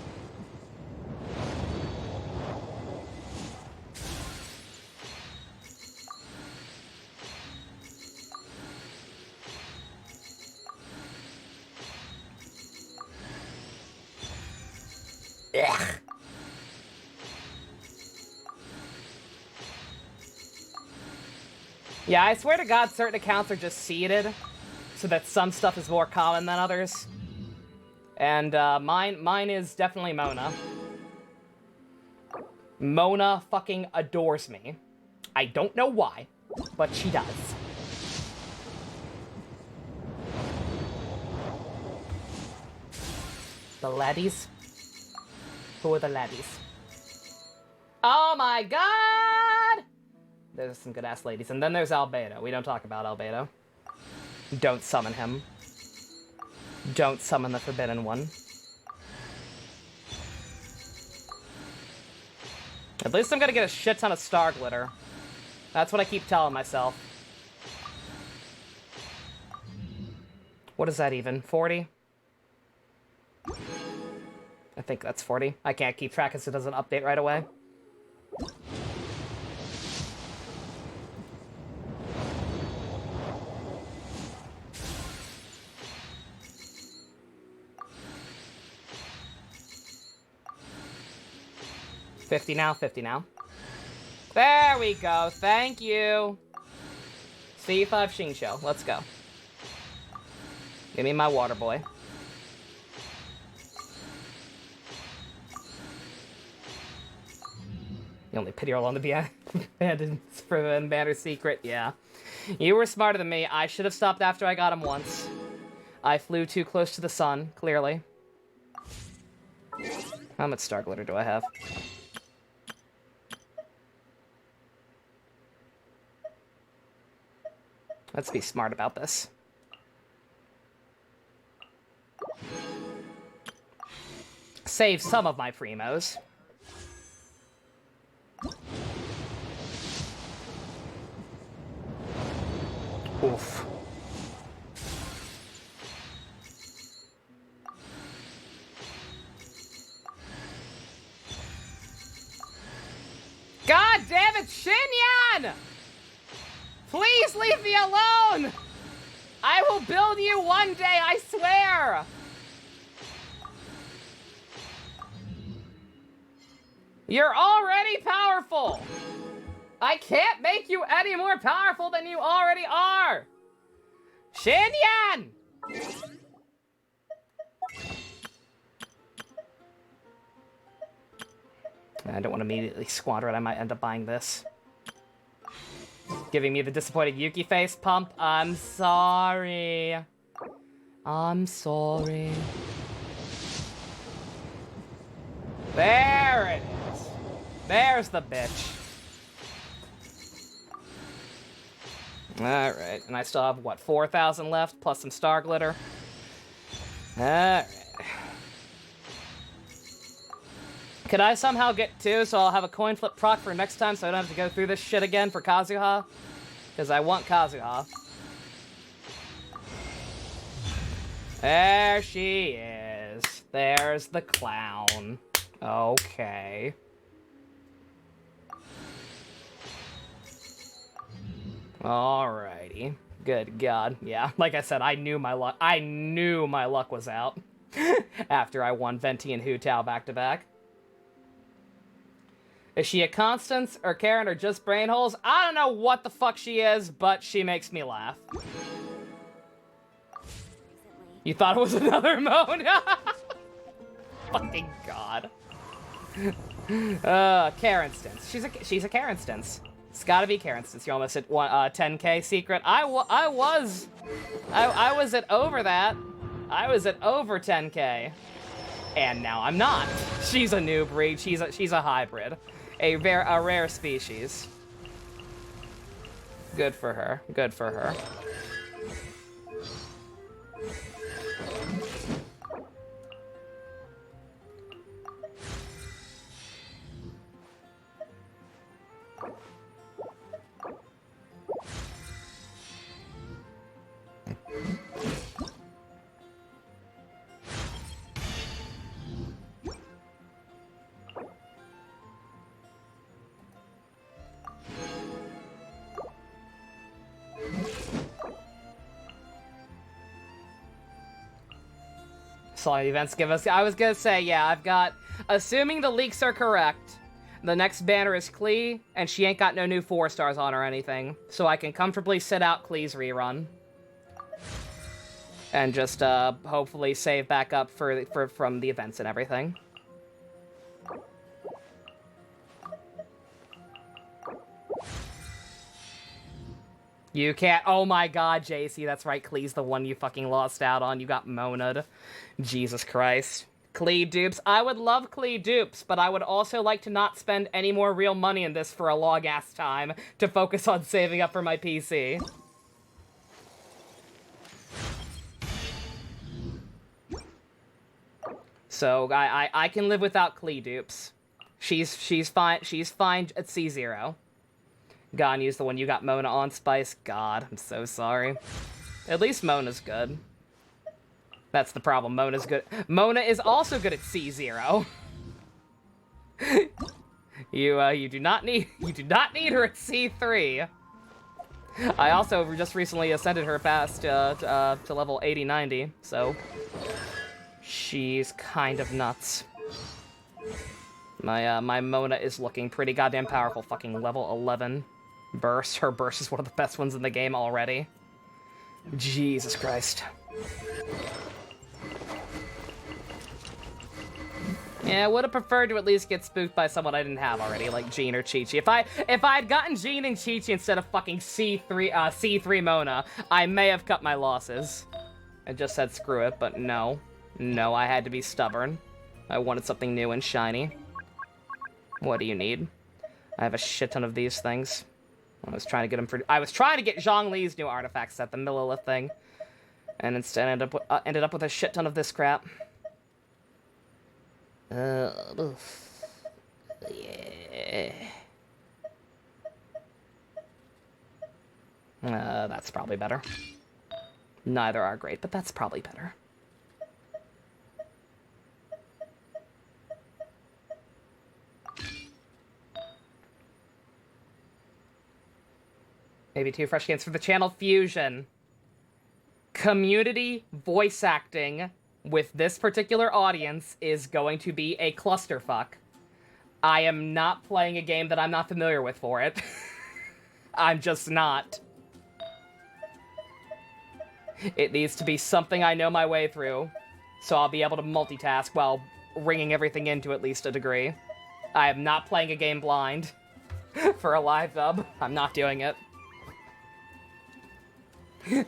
Ugh. Yeah, I swear to God, certain accounts are just seeded, so that some stuff is more common than others. And mine is definitely Mona. Mona fucking adores me. I don't know why, but she does. The laddies? Who are the laddies? Oh my god! There's some good-ass ladies. And then there's Albedo. We don't talk about Albedo. Don't summon him. Don't summon the Forbidden One. At least I'm gonna get a shit ton of Star Glitter. That's what I keep telling myself. What is that even? 40? I think that's 40. I can't keep track because it doesn't update right away. $50 now, $50 now. There we go, thank you. C5 Xingqiu, let's go. Give me my water boy. The only pity roll on the abandoned banner secret, yeah. You were smarter than me. I should have stopped after I got him once. I flew too close to the sun, clearly. How much star glitter do I have? Let's be smart about this. Save some of my primos. Oof. God damn it, Xinyan! Please leave me alone! I will build you one day, I swear! You're already powerful! I can't make you any more powerful than you already are! Xinyan! I don't want to immediately squander it. I might end up buying this. Giving me the disappointed Yuki face pump. I'm sorry. I'm sorry. There it is. There's the bitch. Alright, and I still have, what, 4,000 left, plus some star glitter. Alright. Could I somehow get 2 so I'll have a coin flip proc for next time so I don't have to go through this shit again for Kazuha? Because I want Kazuha. There she is. There's the clown. Okay. Alrighty. Good God. Yeah, like I said, I knew my luck was out. After I won Venti and Hu Tao back-to-back. Is she a Constance or Karen or just brain holes? I don't know what the fuck she is, but she makes me laugh. You thought it was another Mona? Fucking God. Karenstance. She's a Karenstance. It's gotta be Karenstance. You're almost at 10k secret. I was at over that. I was at over 10k. And now I'm not. She's a new breed. She's a hybrid. A rare species. Good for her. Good for her. Solid events give us... I was gonna say, yeah, I've got... Assuming the leaks are correct, the next banner is Klee, and she ain't got no new 4 stars on or anything. So I can comfortably sit out Klee's rerun. And just, hopefully save back up from the events and everything. You can't... Oh my God, JC, that's right. Klee's the one you fucking lost out on. You got Mona'd. Jesus Christ. Klee dupes. I would love Klee dupes, but I would also like to not spend any more real money in this for a long-ass time to focus on saving up for my PC. So, I can live without Klee dupes. She's fine at C0. God, use the one you got Mona on, Spice. God, I'm so sorry. At least Mona's good. That's the problem. Mona's good. Mona is also good at C0. you do not need her at C3. I also just recently ascended her past to level 80-90, so she's kind of nuts. My Mona is looking pretty goddamn powerful. Fucking level 11 burst. Her burst is one of the best ones in the game already. Jesus Christ. Yeah, I would have preferred to at least get spooked by someone I didn't have already, like Jean or Chi-Chi. If I had gotten Jean and Chi-Chi instead of fucking C3 Mona, I may have cut my losses. I just said screw it, but no. No, I had to be stubborn. I wanted something new and shiny. What do you need? I have a shit ton of these things. I was trying to get them for. I was trying to get Zhongli's new artifact set, the Millilith thing, and instead ended up with a shit ton of this crap. Yeah. That's probably better. Neither are great, but that's probably better. Maybe 2 fresh games for the channel. Fusion. Community voice acting with this particular audience is going to be a clusterfuck. I am not playing a game that I'm not familiar with for it. I'm just not. It needs to be something I know my way through, so I'll be able to multitask while ringing everything in to at least a degree. I am not playing a game blind for a live dub. I'm not doing it. You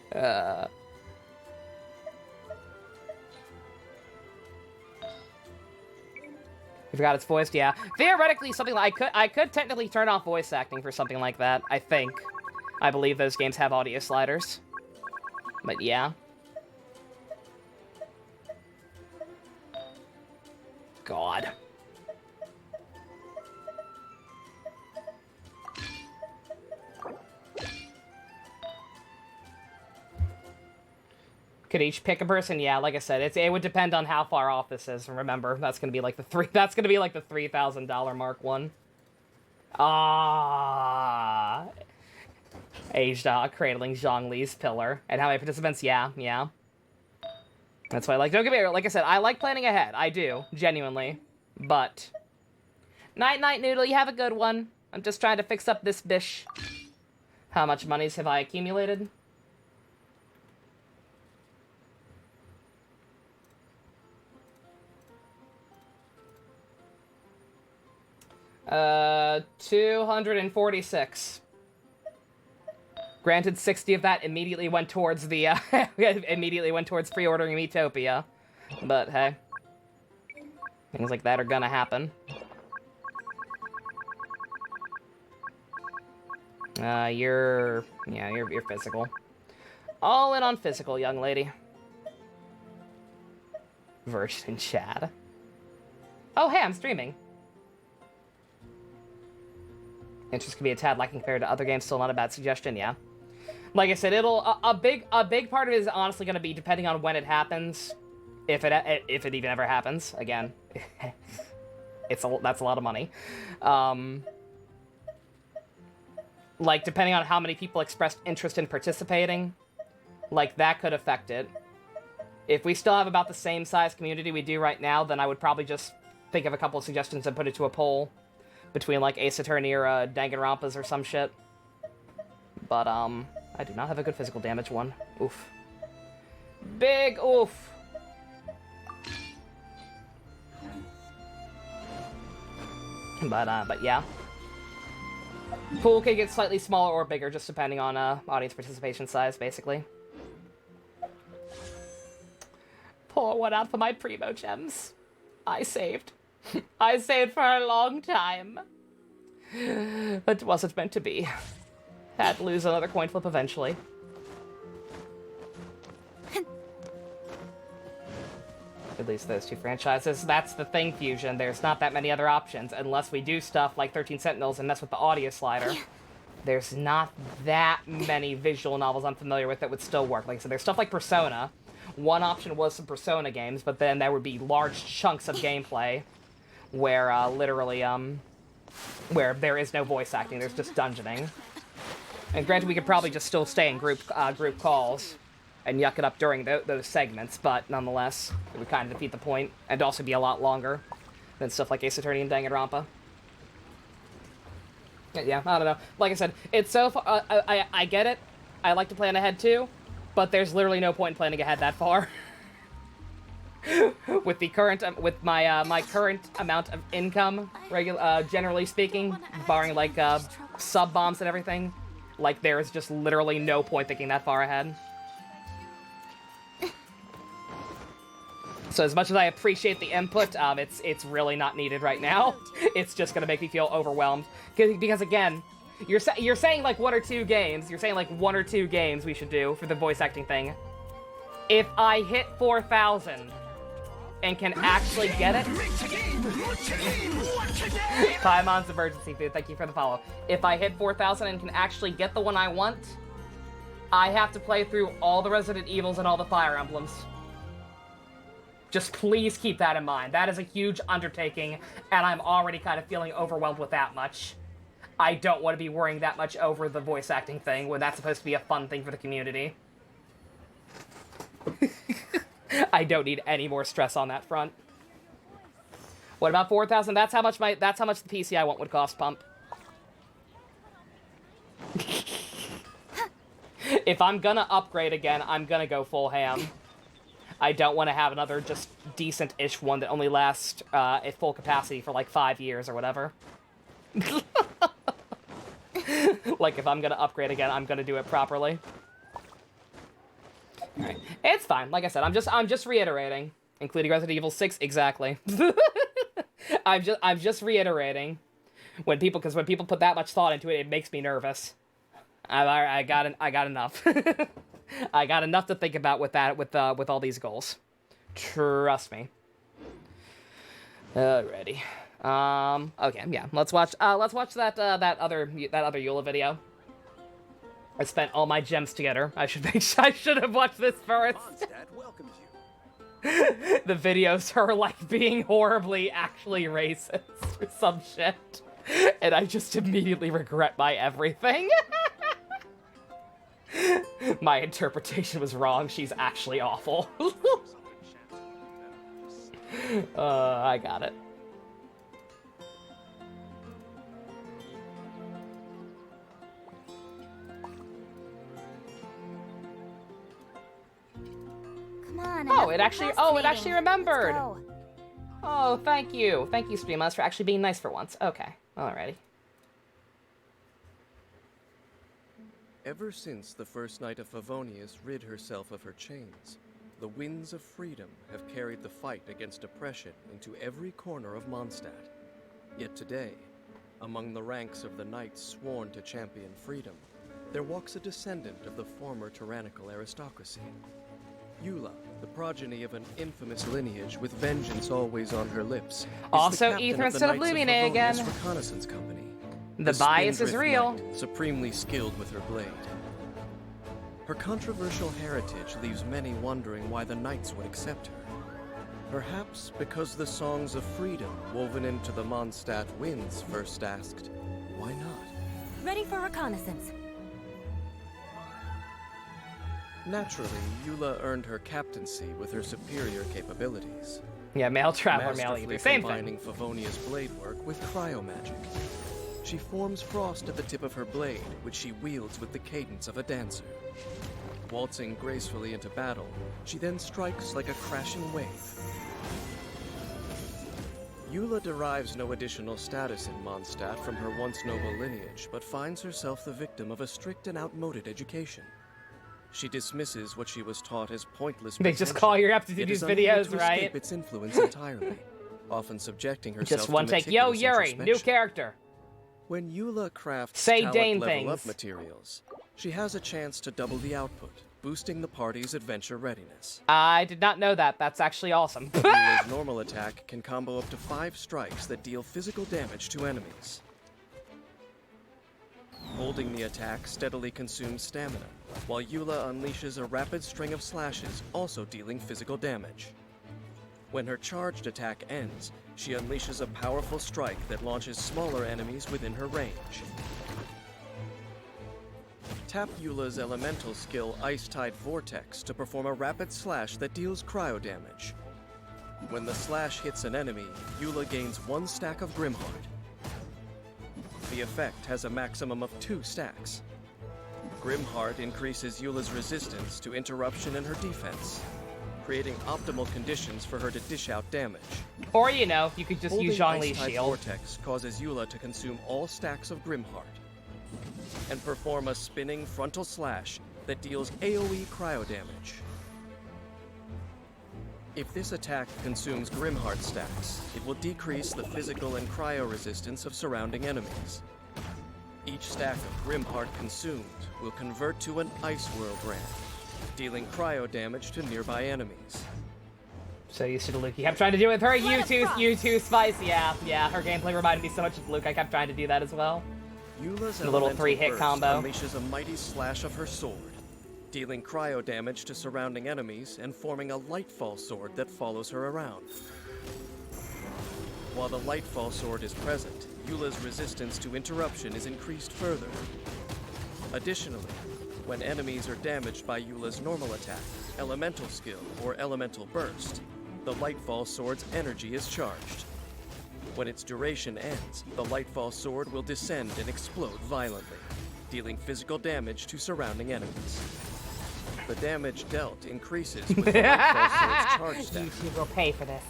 forgot it's voiced? Yeah. Theoretically, something like I could technically turn off voice acting for something like that, I think. I believe those games have audio sliders. But yeah. God. Could each pick a person? Yeah, like I said, it would depend on how far off this is. Remember, that's gonna be like the $3,000 mark one. Ah, aged cradling Zhongli's pillar. And how many participants? Yeah. That's why I like. Don't get me wrong. Like I said, I like planning ahead. I do, genuinely. But night, Noodle. You have a good one. I'm just trying to fix up this bish. How much monies have I accumulated? $246. Granted, 60 of that immediately went towards the, pre-ordering Miitopia. But, hey. Things like that are gonna happen. You're physical. All in on physical, young lady. Version Chad. Oh, hey, I'm streaming. Interest can be a tad lacking compared to other games. Still not a bad suggestion, yeah. Like I said, a big part of it is honestly going to be depending on when it happens, if it even ever happens. Again, that's a lot of money. Like depending on how many people expressed interest in participating, like that could affect it. If we still have about the same size community we do right now, then I would probably just think of a couple of suggestions and put it to a poll. Between, like, Ace Attorney or Danganronpas or some shit. But, I do not have a good physical damage one. Oof. Big oof! But yeah. Pool can get slightly smaller or bigger, just depending on, audience participation size, basically. Pour one out for my Primo Gems. I saved. I saved for a long time. But wasn't meant to be. Had to lose another coin flip eventually. At least those 2 franchises. That's the thing, Fusion. There's not that many other options, unless we do stuff like 13 Sentinels and mess with the audio slider. There's not that many visual novels I'm familiar with that would still work. Like I said, there's stuff like Persona. One option was some Persona games, but then there would be large chunks of gameplay where literally where there is no voice acting, there's just dungeoning. And granted, we could probably just still stay in group calls and yuck it up during those segments, but nonetheless, it would kind of defeat the point and also be a lot longer than stuff like Ace Attorney and Danganronpa. Yeah, I don't know. Like I said, it's so far, I get it. I like to plan ahead too, but there's literally no point in planning ahead that far. with the current with my my current amount of income, generally speaking, barring like sub bombs and everything, like there is just literally no point thinking that far ahead. So as much as I appreciate the input, it's really not needed right now. It's just gonna make me feel overwhelmed because again, you're saying like 1 or 2 games. You're saying like 1 or 2 games we should do for the voice acting thing. If I hit 4,000 and can actually get it, Paimon's emergency food. Thank you for the follow. If I hit 4,000 and can actually get the one I want, I have to play through all the Resident Evils and all the Fire Emblems. Just please keep that in mind. That is a huge undertaking, and I'm already kind of feeling overwhelmed with that much. I don't want to be worrying that much over the voice acting thing when that's supposed to be a fun thing for the community. I don't need any more stress on that front. What about 4,000? That's how much the PC I want would cost, Pump. If I'm gonna upgrade again, I'm gonna go full ham. I don't want to have another just decent-ish one that only lasts at full capacity for like 5 years or whatever. Like if I'm gonna upgrade again, I'm gonna do it properly. Alright. It's fine. Like I said, I'm just reiterating. Including Resident Evil 6, exactly. I'm just reiterating. When people put that much thought into it, it makes me nervous. I got enough. I got enough to think about with all these goals. Trust me. Alrighty. Okay, yeah. Let's watch that other Eula video. I spent all my gems together. I should have watched this first. Mondstadt welcomes you. The videos are like being horribly actually racist or some shit. And I just immediately regret my everything. My interpretation was wrong. She's actually awful. I got it. Come on. Oh, it actually remembered. Let's go. Oh, thank you. Thank you, Streamless, for actually being nice for once. Okay. Alrighty. Ever since the first night of Favonius rid herself of her chains, the winds of freedom have carried the fight against oppression into every corner of Mondstadt. Yet today, among the ranks of the knights sworn to champion freedom, there walks a descendant of the former tyrannical aristocracy. Eula, the progeny of an infamous lineage with vengeance always on her lips, is also the captain Ether of the instead of Knights Lumine Favonius again. Reconnaissance Company. The bias is Spindrift real. Knight, supremely skilled with her blade. Her controversial heritage leaves many wondering why the Knights would accept her. Perhaps because the songs of freedom woven into the Mondstadt winds first asked, why not? Ready for reconnaissance. Naturally, Eula earned her captaincy with her superior capabilities. Yeah, male traveler, male Masterfully either. Same combining thing. Favonia's blade work with cryomagic. She forms frost at the tip of her blade, which she wields with the cadence of a dancer. Waltzing gracefully into battle, she then strikes like a crashing wave. Eula derives no additional status in Mondstadt from her once noble lineage, but finds herself the victim of a strict and outmoded education. She dismisses what she was taught as pointless. They just call you up to do yet these is unable videos, to right? escape its influence entirely, often subjecting herself Just one to take. Yo, meticulous Yuri, new introspection. character. When Eula crafts Say talent Dane level up things. materials, she has a chance to double the output, boosting the party's adventure readiness. I did not know that. That's actually awesome. Eula's normal attack can combo up to 5 strikes that deal physical damage to enemies. Holding the attack steadily consumes stamina, while Eula unleashes a rapid string of slashes, also dealing physical damage. When her charged attack ends, she unleashes a powerful strike that launches smaller enemies within her range. Tap Eula's elemental skill Ice-Tide Vortex to perform a rapid slash that deals cryo damage. When the slash hits an enemy, Eula gains 1 stack of Grimheart. The effect has a maximum of 2 stacks. Grimheart increases Eula's resistance to interruption in her defense. creating optimal conditions for her to dish out damage. Or, you know, you could just Holding use Zhongli's Ice-type shield. Vortex causes Eula to consume all stacks of Grimheart and perform a spinning frontal slash that deals AoE cryo damage. If this attack consumes Grimheart stacks, it will decrease the physical and cryo resistance of surrounding enemies. Each stack of Grimheart consumed will convert to an Ice Whirl brand, dealing cryo damage to nearby enemies. So used to Luke. You kept trying to do it with her. U2 Spice. Yeah. Her gameplay reminded me so much of Luke. I kept trying to do that as well. Eula's a little 3-hit burst combo. Unleashes a mighty slash of her sword, dealing cryo damage to surrounding enemies and forming a Lightfall sword that follows her around. While the Lightfall sword is present, Eula's resistance to interruption is increased further. Additionally, when enemies are damaged by Eula's normal attack, elemental skill, or elemental burst, the Lightfall sword's energy is charged. When its duration ends, the Lightfall sword will descend and explode violently, dealing physical damage to surrounding enemies. The damage dealt increases with the Lightfall sword's charge stack. YouTube will pay for this.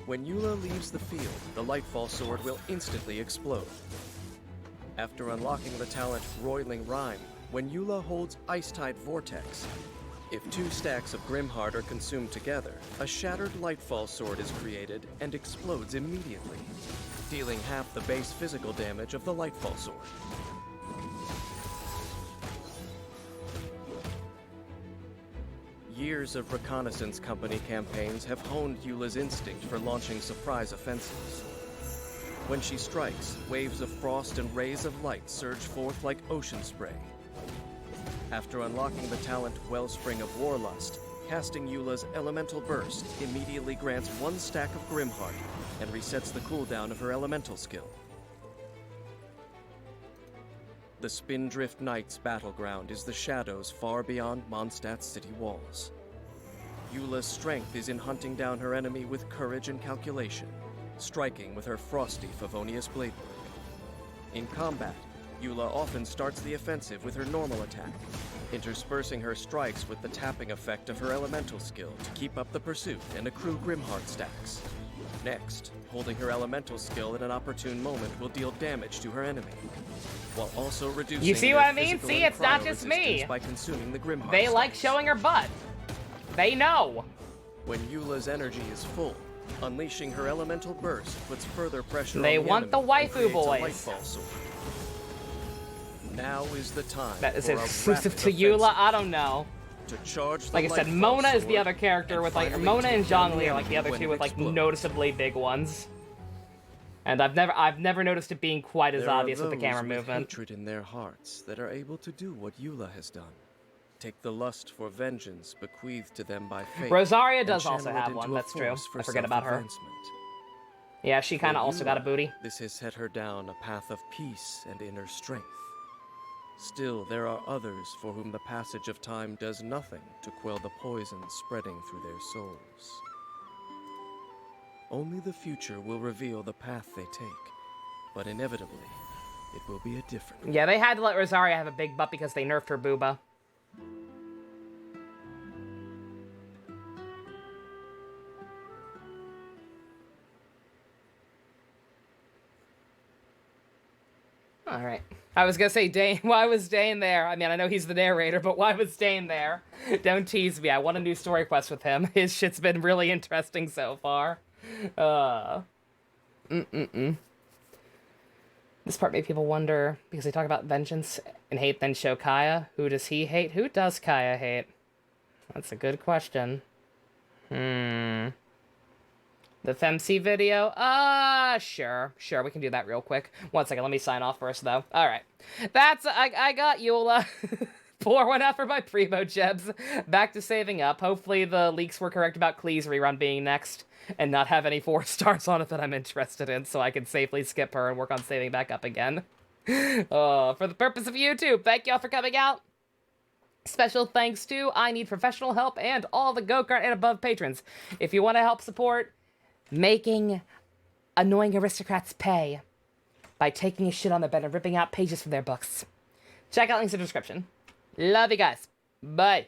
When Eula leaves the field, the Lightfall sword will instantly explode. After unlocking the talent Roiling Rime, when Eula holds Ice-type Vortex, if 2 stacks of Grimheart are consumed together, a shattered Lightfall sword is created and explodes immediately, dealing half the base physical damage of the Lightfall sword. Years of reconnaissance company campaigns have honed Eula's instinct for launching surprise offensives. When she strikes, waves of frost and rays of light surge forth like ocean spray. After unlocking the talent Wellspring of Warlust, casting Eula's Elemental Burst immediately grants 1 stack of Grimheart and resets the cooldown of her elemental skill. The Spindrift Knight's battleground is the shadows far beyond Mondstadt's city walls. Eula's strength is in hunting down her enemy with courage and calculation, striking with her frosty Favonius Bladework. In combat, Eula often starts the offensive with her normal attack, interspersing her strikes with the tapping effect of her elemental skill to keep up the pursuit and accrue Grimheart stacks. Next, holding her elemental skill at an opportune moment will deal damage to her enemy, while also reducing You see their what I mean? physical See, and it's not cryo just resistance me. by consuming the Grimheart They like stacks. showing her butt. They know. When Eula's energy is full, unleashing her elemental burst puts further pressure They on the want enemy the and waifu creates a boys. Lightfall sword. Now is the time That is for a exclusive rapid to Eula. offensive. I don't know. To charge the Like I said, Lightfall Mona is the sword other character and with like finally Mona and take down Zhongli are like the enemy other when two it with like explodes. noticeably big ones. And I've never noticed it being quite as There are obvious with the camera those with movement. hatred in their hearts that are able to do what Eula has done. Take the lust for vengeance bequeathed to them by fate. Rosaria and does also channel it have one, into a that's true. force for I forget about her. self-advancement. Yeah, she kind of For also got a Eula, booty. This has set her down a path of peace and inner strength. Still, there are others for whom the passage of time does nothing to quell the poison spreading through their souls. Only the future will reveal the path they take, but inevitably, it will be a different one. Yeah, they had to let Rosaria have a big butt because they nerfed her booba. Alright. I was gonna say, Dane, why was Dane there? I mean, I know he's the narrator, but why was Dane there? Don't tease me. I want a new story quest with him. His shit's been really interesting so far. This part made people wonder, because they talk about vengeance and hate, then show Kaya. Who does he hate? Who does Kaya hate? That's a good question. The FemC video? Sure, we can do that real quick. One second, let me sign off first, though. Alright. That's, I got Eula. Pour one out for my Primo Jebs. Back to saving up. Hopefully the leaks were correct about Klee's rerun being next, and not have any 4 stars on it that I'm interested in, so I can safely skip her and work on saving back up again. For the purpose of YouTube, thank y'all for coming out. Special thanks to I Need Professional Help and all the Go-Kart and above patrons. If you want to help support making annoying aristocrats pay by taking a shit on their bed and ripping out pages from their books, check out links in the description. Love you guys. Bye.